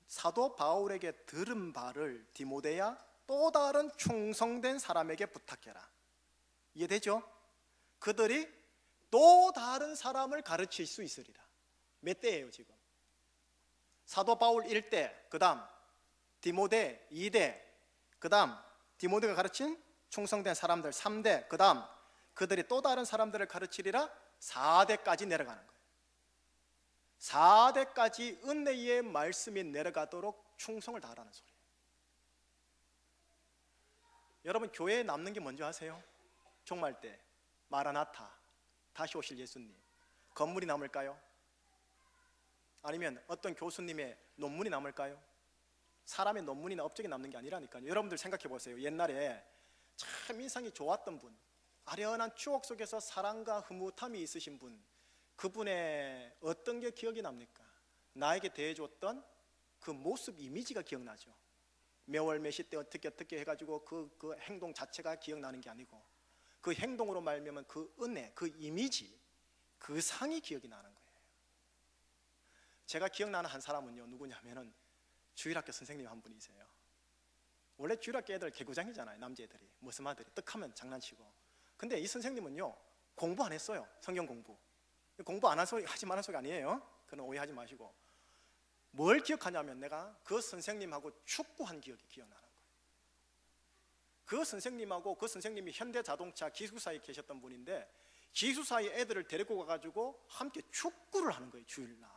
사도 바울에게 들은 바를 디모데야 또 다른 충성된 사람에게 부탁해라. 이해되죠? 그들이 또 다른 사람을 가르칠 수 있으리라. 몇 대예요 지금? 사도 바울 1대, 그 다음 디모데 2대, 그 다음 디모데가 가르친 충성된 사람들 3대, 그 다음 그들이 또 다른 사람들을 가르치리라. 4대까지 내려가는 거예요. 4대까지 은혜의 말씀이 내려가도록 충성을 다하라는 소리예요. 여러분 교회에 남는 게 뭔지 아세요? 종말 때 마라나타, 다시 오실 예수님. 건물이 남을까요? 아니면 어떤 교수님의 논문이 남을까요? 사람의 논문이나 업적이 남는 게 아니라니까요. 여러분들 생각해 보세요. 옛날에 참 인상이 좋았던 분, 아련한 추억 속에서 사랑과 흐뭇함이 있으신 분, 그분의 어떤 게 기억이 납니까? 나에게 대해줬던 그 모습 이미지가 기억나죠. 매월 몇시 때 어떻게 해가지고 그 행동 자체가 기억나는 게 아니고 그 행동으로 말미암은 그 은혜, 그 이미지, 그 상이 기억이 나는 거예요. 제가 기억나는 한 사람은요, 누구냐면은 주일학교 선생님 한 분이세요. 원래 주일학교 애들 개구장이잖아요. 남자애들이, 머슴아들이 떡하면 장난치고. 근데 이 선생님은요, 공부 안 했어요. 성경 공부 안 하지 말한 소리 아니에요. 그건 오해하지 마시고. 뭘 기억하냐면 내가 그 선생님하고 축구한 기억이 기억나는 거예요. 그 선생님하고, 그 선생님이 현대자동차 기숙사에 계셨던 분인데 기숙사에 애들을 데리고 가가지고 함께 축구를 하는 거예요. 주일날.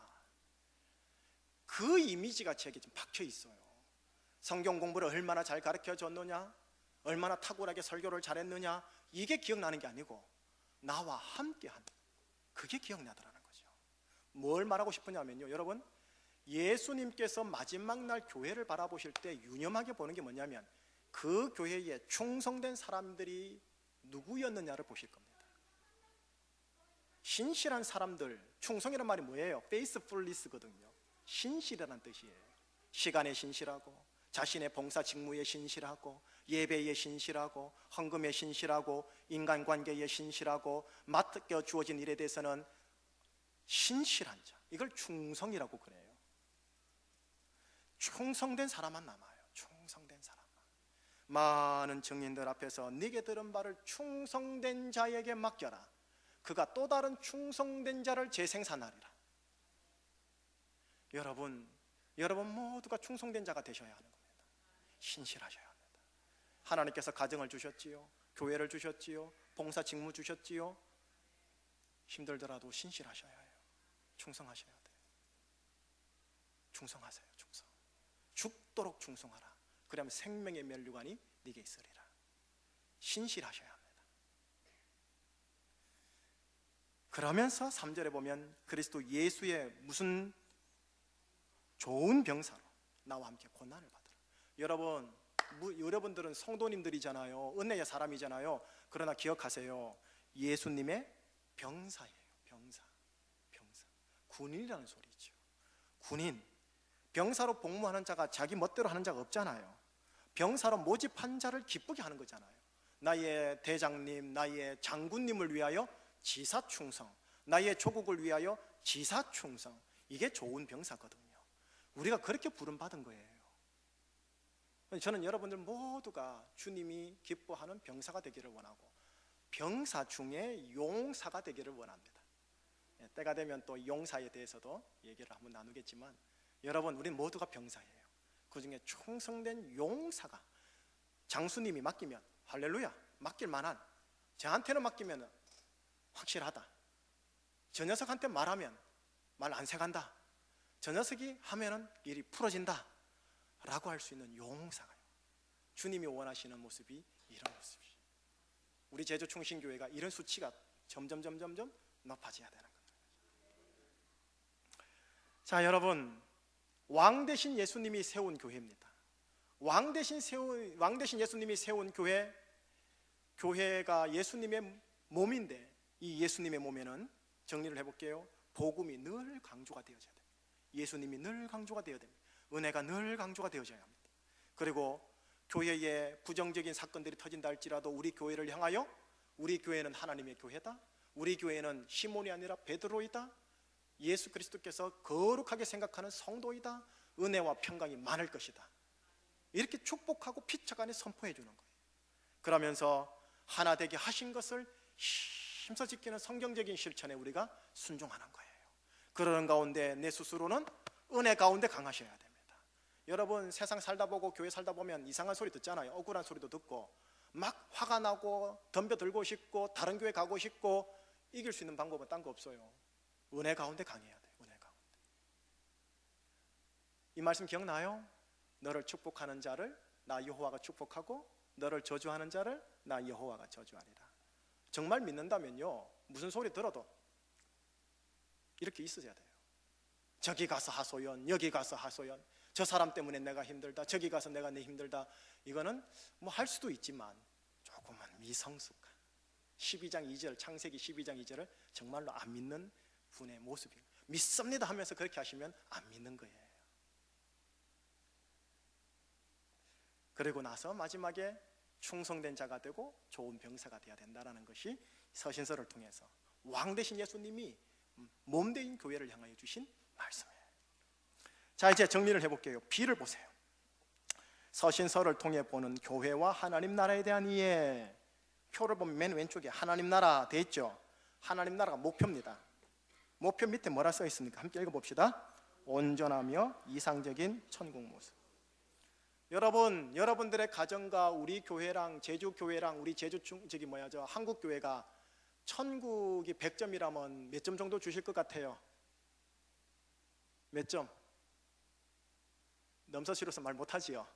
그 이미지가 제게 좀 박혀 있어요. 성경 공부를 얼마나 잘 가르쳐 줬느냐, 얼마나 탁월하게 설교를 잘했느냐, 이게 기억나는 게 아니고 나와 함께한, 그게 기억나더라는 거죠. 뭘 말하고 싶으냐면요, 여러분, 예수님께서 마지막 날 교회를 바라보실 때 유념하게 보는 게 뭐냐면 그 교회에 충성된 사람들이 누구였느냐를 보실 겁니다. 신실한 사람들, 충성이란 말이 뭐예요? faithfulness거든요. 신실이라는 뜻이에요. 시간에 신실하고, 자신의 봉사 직무에 신실하고, 예배에 신실하고, 헌금에 신실하고, 인간관계에 신실하고, 맡겨 주어진 일에 대해서는 신실한 자, 이걸 충성이라고 그래요. 충성된 사람만 남아요. 충성된 사람만. 많은 증인들 앞에서 네게 들은 바를 충성된 자에게 맡겨라. 그가 또 다른 충성된 자를 재생산하리라. 여러분 모두가 충성된 자가 되셔야 하는 겁니다. 신실하셔야 합니다. 하나님께서 가정을 주셨지요, 교회를 주셨지요, 봉사 직무 주셨지요. 힘들더라도 신실하셔야 해요. 충성하셔야 돼요. 충성하세요. 충성. 죽도록 충성하라. 그러면 생명의 면류관이 네게 있으리라. 신실하셔야 합니다. 그러면서 3절에 보면 그리스도 예수의 무슨 좋은 병사로 나와 함께 고난을 받으라. 여러분들은 성도님들이잖아요. 은혜의 사람이잖아요. 그러나 기억하세요. 예수님의 병사예요. 병사. 군인이라는 소리죠. 군인. 병사로 복무하는 자가 자기 멋대로 하는 자가 없잖아요. 병사로 모집한 자를 기쁘게 하는 거잖아요. 나의 대장님, 나의 장군님을 위하여 지사충성, 나의 조국을 위하여 지사충성. 이게 좋은 병사거든요. 우리가 그렇게 부름받은 거예요. 저는 여러분들 모두가 주님이 기뻐하는 병사가 되기를 원하고 병사 중에 용사가 되기를 원합니다. 때가 되면 또 용사에 대해서도 얘기를 한번 나누겠지만, 여러분, 우리 모두가 병사예요. 그 중에 충성된 용사가, 장수님이 맡기면 할렐루야, 맡길 만한, 저한테는 맡기면 확실하다, 저 녀석한테 말하면 말 안 새간다, 저 녀석이 하면은 일이 풀어진다 라고 할 수 있는 용사가요. 주님이 원하시는 모습이 이런 모습이에요. 우리 제주충신교회가 이런 수치가 점점 높아져야 되는 거예요. 자, 여러분, 왕 대신 예수님이 세운 교회입니다. 왕 대신 예수님이 세운 교회가 예수님의 몸인데, 이 예수님의 몸에는, 정리를 해볼게요, 복음이 늘 강조가 되어져야 됩니다. 예수님이 늘 강조가 되어야 됩니다. 은혜가 늘 강조가 되어져야 합니다. 그리고 교회에 부정적인 사건들이 터진다 할지라도 우리 교회를 향하여, 우리 교회는 하나님의 교회다, 우리 교회는 시몬이 아니라 베드로이다, 예수 그리스도께서 거룩하게 생각하는 성도이다, 은혜와 평강이 많을 것이다, 이렇게 축복하고 피처 간에 선포해 주는 거예요. 그러면서 하나 되게 하신 것을 힘써 지키는 성경적인 실천에 우리가 순종하는 거예요. 그러는 가운데 내 스스로는 은혜 가운데 강하셔야 됩니다. 여러분, 세상 살다 보고 교회 살다 보면 이상한 소리 듣잖아요. 억울한 소리도 듣고 막 화가 나고 덤벼들고 싶고 다른 교회 가고 싶고, 이길 수 있는 방법은 딴 거 없어요. 은혜 가운데 강해야 돼요. 은혜 가운데. 이 말씀 기억나요? 너를 축복하는 자를 나 여호와가 축복하고 너를 저주하는 자를 나 여호와가 저주하리라. 정말 믿는다면요, 무슨 소리 들어도 이렇게 있어야 돼요. 저기 가서 하소연, 여기 가서 하소연, 저 사람 때문에 내가 힘들다, 저기 가서 내가 내 힘들다. 이거는 뭐 할 수도 있지만 조금은 미성숙한 12장 2절, 창세기 12장 2절을 정말로 안 믿는 분의 모습이에요. 믿습니다 하면서 그렇게 하시면 안 믿는 거예요. 그리고 나서 마지막에 충성된 자가 되고 좋은 병사가 되어야 된다는 것이 서신서를 통해서 왕 대신 예수님이 몸대인 교회를 향하여 주신 말씀이에요. 자, 이제 정리를 해볼게요. B를 보세요. 서신서를 통해 보는 교회와 하나님 나라에 대한 이해. 표를 보면 맨 왼쪽에 하나님 나라 돼 있죠. 하나님 나라가 목표입니다. 목표 밑에 뭐라 써 있습니까? 함께 읽어봅시다. 온전하며 이상적인 천국 모습. 여러분들의 가정과 우리 교회랑 제주교회랑 우리 한국 교회가 천국이 100점이라면 몇 점 정도 주실 것 같아요? 몇 점? 넘서시로서 말 못하지요?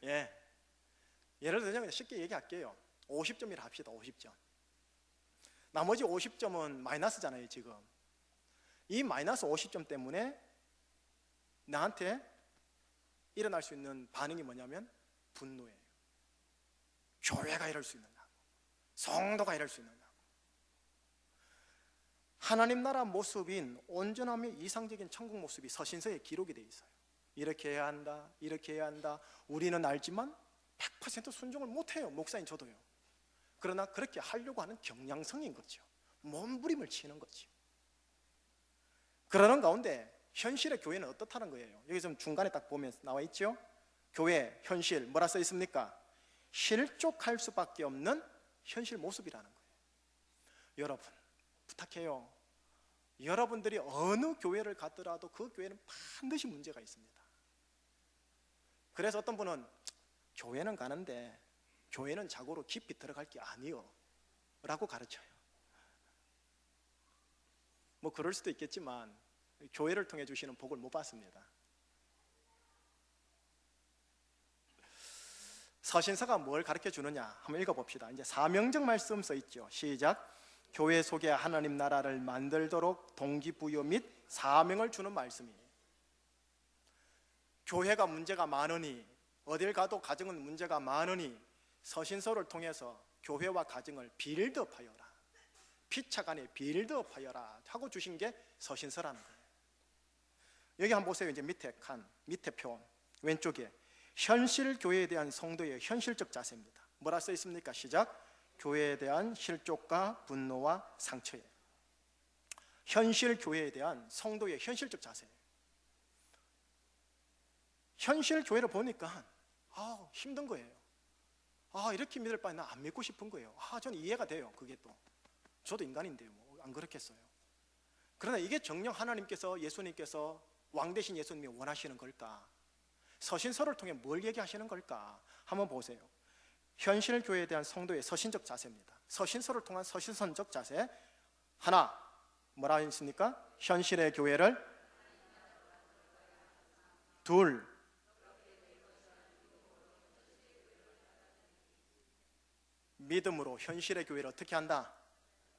예. 예를 들면 쉽게 얘기할게요. 50점이라 합시다. 50점. 나머지 50점은 마이너스잖아요. 지금 이 마이너스 50점 때문에 나한테 일어날 수 있는 반응이 뭐냐면 분노예요. 교회가 이럴 수 있느냐고, 성도가 이럴 수 있느냐고. 하나님 나라 모습인 온전하며 이상적인 천국 모습이 서신서에 기록이 되어 있어요. 이렇게 해야 한다, 이렇게 해야 한다. 우리는 알지만 100% 순종을 못해요. 목사인 저도요. 그러나 그렇게 하려고 하는 경향성인 거죠. 몸부림을 치는 거죠. 그러는 가운데 현실의 교회는 어떻다는 거예요? 여기 좀 중간에 딱 보면 나와 있죠? 교회 현실 뭐라 써 있습니까? 실족할 수밖에 없는 현실 모습이라는 거예요. 여러분 부탁해요. 여러분들이 어느 교회를 갔더라도 그 교회는 반드시 문제가 있습니다. 그래서 어떤 분은 교회는 가는데 교회는 자고로 깊이 들어갈 게 아니요 라고 가르쳐요. 뭐 그럴 수도 있겠지만 교회를 통해 주시는 복을 못 받습니다. 서신서가 뭘 가르쳐 주느냐 한번 읽어봅시다. 이제 사명적 말씀 써 있죠. 시작. 교회 속에 하나님 나라를 만들도록 동기부여 및 사명을 주는 말씀이에요. 교회가 문제가 많으니 어딜 가도 가정은 문제가 많으니 서신서를 통해서 교회와 가정을 빌드업하여라, 피차간에 빌드업하여라 하고 주신 게 서신서라는 거예요. 여기 한번 보세요. 이제 밑에 칸, 밑에 표 왼쪽에 현실 교회에 대한 성도의 현실적 자세입니다. 뭐라 써 있습니까? 시작. 교회에 대한 실족과 분노와 상처예요. 현실 교회에 대한 성도의 현실적 자세예요. 현실 교회를 보니까 힘든 거예요. 이렇게 믿을 바에 나 안 믿고 싶은 거예요. 저는 이해가 돼요. 그게 또 저도 인간인데요. 안 그렇겠어요? 그러나 이게 정녕 하나님께서, 예수님께서, 왕 대신 예수님이 원하시는 걸까? 서신서를 통해 뭘 얘기하시는 걸까? 한번 보세요. 현실 교회에 대한 성도의 서신적 자세입니다. 서신서를 통한 서신선적 자세 하나, 뭐라 했습니까? 현실의 교회를 둘, 믿음으로 현실의 교회를 어떻게 한다?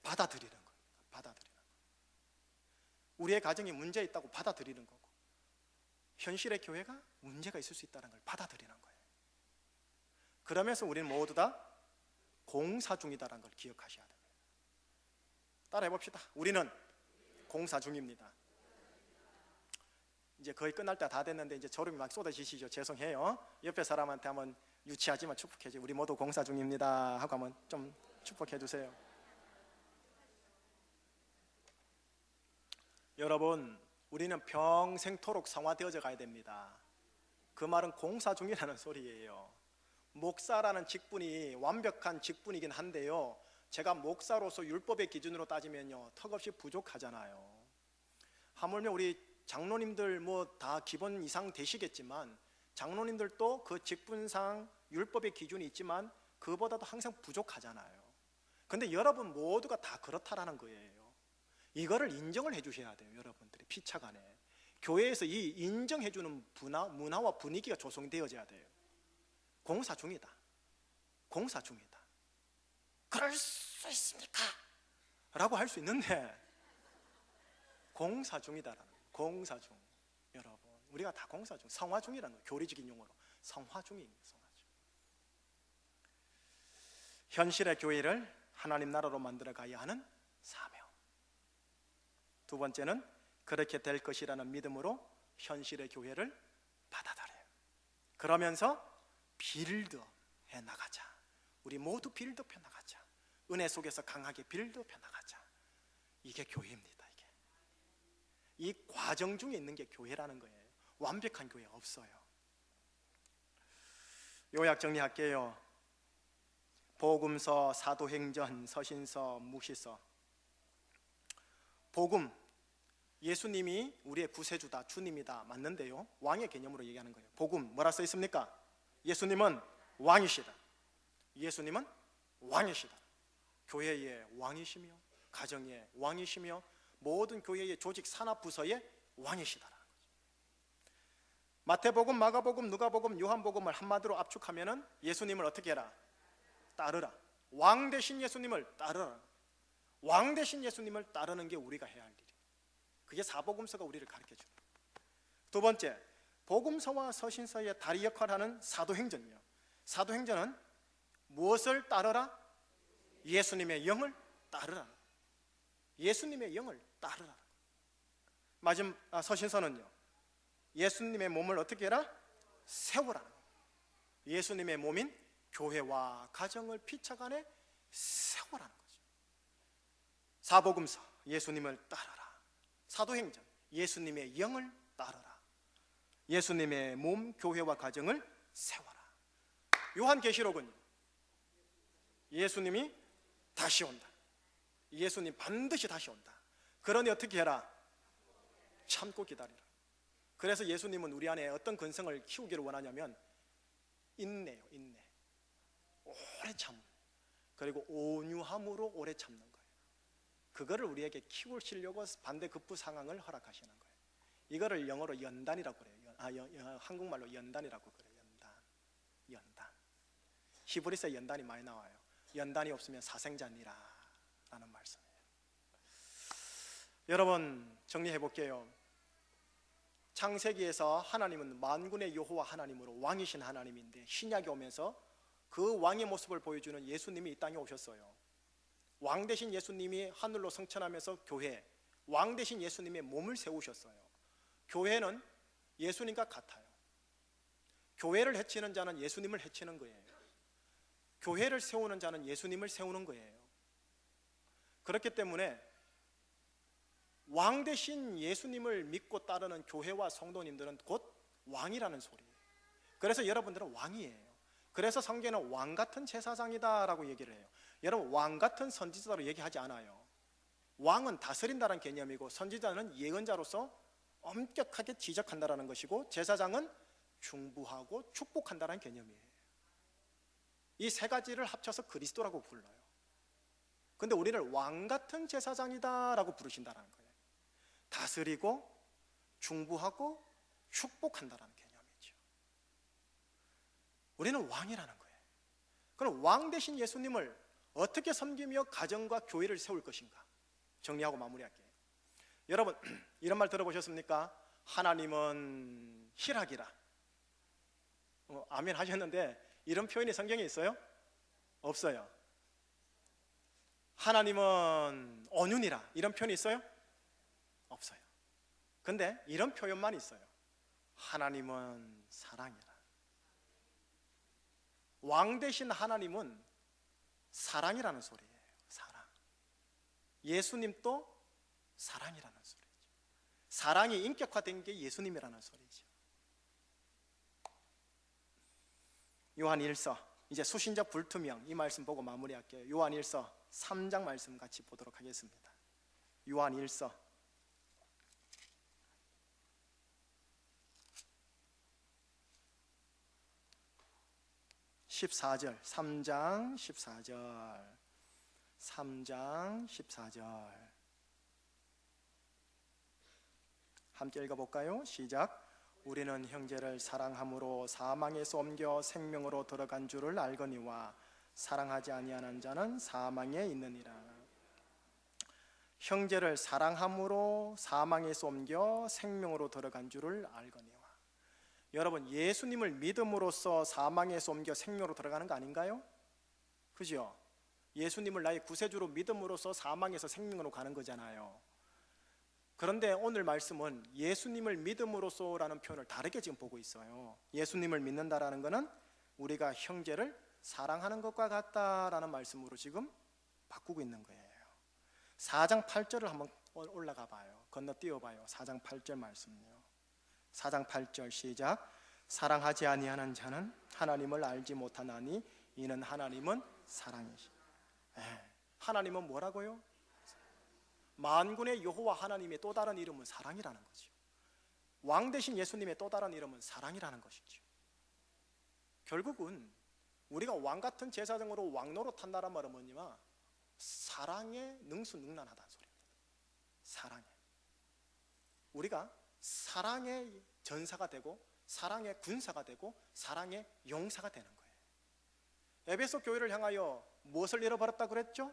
받아들이는 거예요. 받아들이는 거예요. 우리의 가정이 문제 있다고 받아들이는 거고, 현실의 교회가 문제가 있을 수 있다는 걸 받아들이는 거예요. 그러면서 우리는 모두 다 공사 중이다라는 걸 기억하셔야 됩니다. 따라해 봅시다. 우리는 공사 중입니다. 이제 거의 끝날 때 다 됐는데 이제 졸음이 막 쏟아지시죠. 죄송해요. 옆에 사람한테 한번 유치하지만 축복해 주세요. 우리 모두 공사 중입니다 하고 한번 좀 축복해 주세요. 여러분, 우리는 평생토록 성화되어져 가야 됩니다. 그 말은 공사 중이라는 소리예요. 목사라는 직분이 완벽한 직분이긴 한데요, 제가 목사로서 율법의 기준으로 따지면요 턱없이 부족하잖아요. 하물며 우리 장로님들 뭐 다 기본 이상 되시겠지만 장로님들도 그 직분상 율법의 기준이 있지만 그보다도 항상 부족하잖아요. 근데 여러분 모두가 다 그렇다라는 거예요. 이거를 인정을 해주셔야 돼요. 여러분들이 피차간에 교회에서 이 인정해주는 문화와 분위기가 조성되어져야 돼요. 공사 중이다, 공사 중이다. 그럴 수 있습니까? 라고 할 수 있는데 공사 중이다라는 거예요. 공사 중. 여러분 우리가 다 공사 중, 성화 중이라는 거예요. 교리적인 용어로 성화 중입니다. 성화 중. 현실의 교회를 하나님 나라로 만들어 가야 하는 사명. 두 번째는 그렇게 될 것이라는 믿음으로 현실의 교회를 받아들여요. 그러면서 빌드업해 나가자. 우리 모두 빌드업해 나가자. 은혜 속에서 강하게 빌드업해 나가자. 이게 교회입니다. 이게 이 과정 중에 있는 게 교회라는 거예요. 완벽한 교회 없어요. 요약 정리할게요. 복음서, 사도행전, 서신서, 묵시서. 복음, 예수님이 우리의 구세주다, 주님이다, 맞는데요 왕의 개념으로 얘기하는 거예요. 복음 뭐라 써 있습니까? 예수님은 왕이시다. 예수님은 왕이시다. 교회의 왕이시며 가정의 왕이시며 모든 교회의 조직 산업 부서의 왕이시다라는 거죠. 마태복음, 마가복음, 누가복음, 요한복음을 한마디로 압축하면은 예수님을 어떻게 해라? 따르라. 왕 대신 예수님을 따르라. 왕 대신 예수님을 따르는 게 우리가 해야 할 일이에요. 그게 사복음서가 우리를 가르쳐줍니다. 두 번째, 복음서와 서신서의 다리 역할을 하는 사도행전이요. 사도행전은 무엇을 따르라? 예수님의 영을 따르라. 예수님의 영을 따르라. 마지막 서신서는요, 예수님의 몸을 어떻게 해라? 세우라. 예수님의 몸인 교회와 가정을 피차간에 세우라는 거죠. 사복음서, 예수님을 따르라. 사도행전, 예수님의 영을 따르라. 예수님의 몸 교회와 가정을 세워라. 요한계시록은 예수님이 다시 온다. 예수님 반드시 다시 온다. 그러니 어떻게 해라? 참고 기다리라. 그래서 예수님은 우리 안에 어떤 근성을 키우기를 원하냐면 인내요. 인내, 오래 참, 그리고 온유함으로 오래 참는 거예요. 그거를 우리에게 키우시려고 반대급부 상황을 허락하시는 거예요. 이거를 영어로 연단이라고 그래요. 한국말로 연단이라고 그래요. 연단. 히브리서 연단이 많이 나와요. 연단이 없으면 사생자니라 라는 말씀이에요. 여러분, 정리해 볼게요. 창세기에서 하나님은 만군의 여호와 하나님으로 왕이신 하나님인데, 신약이 오면서 그 왕의 모습을 보여주는 예수님이 이 땅에 오셨어요. 왕 대신 예수님이 하늘로 승천하면서 교회, 왕 대신 예수님의 몸을 세우셨어요. 교회는 예수님과 같아요. 교회를 해치는 자는 예수님을 해치는 거예요. 교회를 세우는 자는 예수님을 세우는 거예요. 그렇기 때문에 왕 대신 예수님을 믿고 따르는 교회와 성도님들은 곧 왕이라는 소리예요. 그래서 여러분들은 왕이에요. 그래서 성경에는 왕 같은 제사장이다 라고 얘기를 해요. 여러분, 왕 같은 선지자로 얘기하지 않아요. 왕은 다스린다는 개념이고, 선지자는 예언자로서 엄격하게 지적한다는 것이고, 제사장은 중보하고 축복한다는 개념이에요. 이 세 가지를 합쳐서 그리스도라고 불러요. 근데 우리를 왕 같은 제사장이다 라고 부르신다는 거예요. 다스리고 중보하고 축복한다는 개념이죠. 우리는 왕이라는 거예요. 그럼 왕 대신 예수님을 어떻게 섬기며 가정과 교회를 세울 것인가? 정리하고 마무리할게요. 여러분, 이런 말 들어보셨습니까? 하나님은 희락이라. 아멘 하셨는데, 이런 표현이 성경에 있어요? 없어요. 하나님은 온윤이라, 이런 표현이 있어요? 없어요. 근데 이런 표현만 있어요. 하나님은 사랑이라. 왕 대신 하나님은 사랑이라는 소리예요. 사랑. 예수님도 사랑이라는 소리죠. 사랑이 인격화된 게 예수님이라는 소리죠. 요한 1서, 이제 수신자 불투명, 이 말씀 보고 마무리할게요. 요한 1서 3장 말씀 같이 보도록 하겠습니다. 요한 1서 14절, 3장 14절, 3장 14절 함께 읽어볼까요? 시작. 우리는 형제를 사랑함으로 사망에서 옮겨 생명으로 들어간 줄을 알거니와 사랑하지 아니하는 자는 사망에 있느니라. 형제를 사랑함으로 사망에서 옮겨 생명으로 들어간 줄을 알거니와. 여러분, 예수님을 믿음으로써 사망에서 옮겨 생명으로 들어가는 거 아닌가요? 그죠? 예수님을 나의 구세주로 믿음으로써 사망에서 생명으로 가는 거잖아요. 그런데 오늘 말씀은 예수님을 믿음으로써라는 표현을 다르게 지금 보고 있어요. 예수님을 믿는다라는 것은 우리가 형제를 사랑하는 것과 같다라는 말씀으로 지금 바꾸고 있는 거예요. 4장 8절을 한번 올라가 봐요. 건너뛰어 봐요. 4장 8절 말씀요. 4장 8절 시작. 사랑하지 아니하는 자는 하나님을 알지 못하나니 이는 하나님은 사랑이시. 하나님은 뭐라고요? 만군의 여호와 하나님의 또 다른 이름은 사랑이라는 거죠. 왕 대신 예수님의 또 다른 이름은 사랑이라는 것이죠. 결국은 우리가 왕 같은 제사장으로 왕 노릇한다는 말은 뭐냐면 사랑에 능수능란하다는 소리입니다. 사랑에. 우리가 사랑의 전사가 되고 사랑의 군사가 되고 사랑의 용사가 되는 거예요. 에베소 교회를 향하여 무엇을 잃어버렸다고 그랬죠?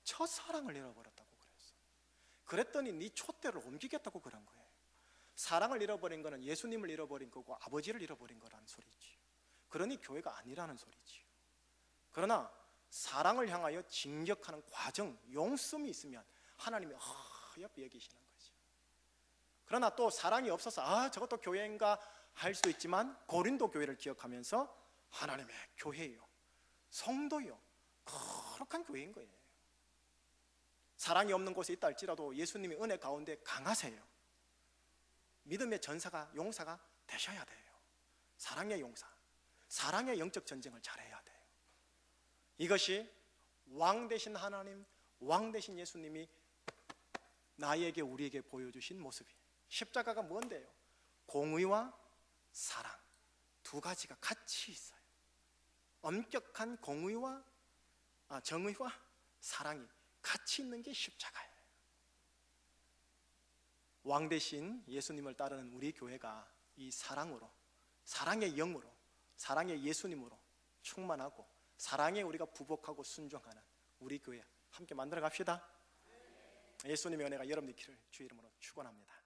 첫사랑을 잃어버렸다고 그랬어요. 그랬더니 네 촛대를 옮기겠다고 그런 거예요. 사랑을 잃어버린 거는 예수님을 잃어버린 거고 아버지를 잃어버린 거라는 소리지. 그러니 교회가 아니라는 소리지. 그러나 사랑을 향하여 진격하는 과정, 용씀이 있으면 하나님이 옆에 여기시는 거죠. 그러나 또 사랑이 없어서 저것도 교회인가 할 수도 있지만 고린도 교회를 기억하면서 하나님의 교회요, 성도요, 거룩한 교회인 거예요. 사랑이 없는 곳에 있다 할지라도 예수님의 은혜 가운데 강하세요. 믿음의 전사가, 용사가 되셔야 돼요. 사랑의 용사, 사랑의 영적 전쟁을 잘해야 돼요. 이것이 왕 되신 하나님, 왕 되신 예수님이 나에게, 우리에게 보여주신 모습이에요. 십자가가 뭔데요? 공의와 사랑, 두 가지가 같이 있어요. 엄격한 공의와 정의와 사랑이 같이 있는 게 십자가예요. 왕 대신 예수님을 따르는 우리 교회가 이 사랑으로, 사랑의 영으로, 사랑의 예수님으로 충만하고 사랑에 우리가 부복하고 순종하는 우리 교회 함께 만들어 갑시다. 예수님의 은혜가 여러분들 길을 주의 이름으로 축원합니다.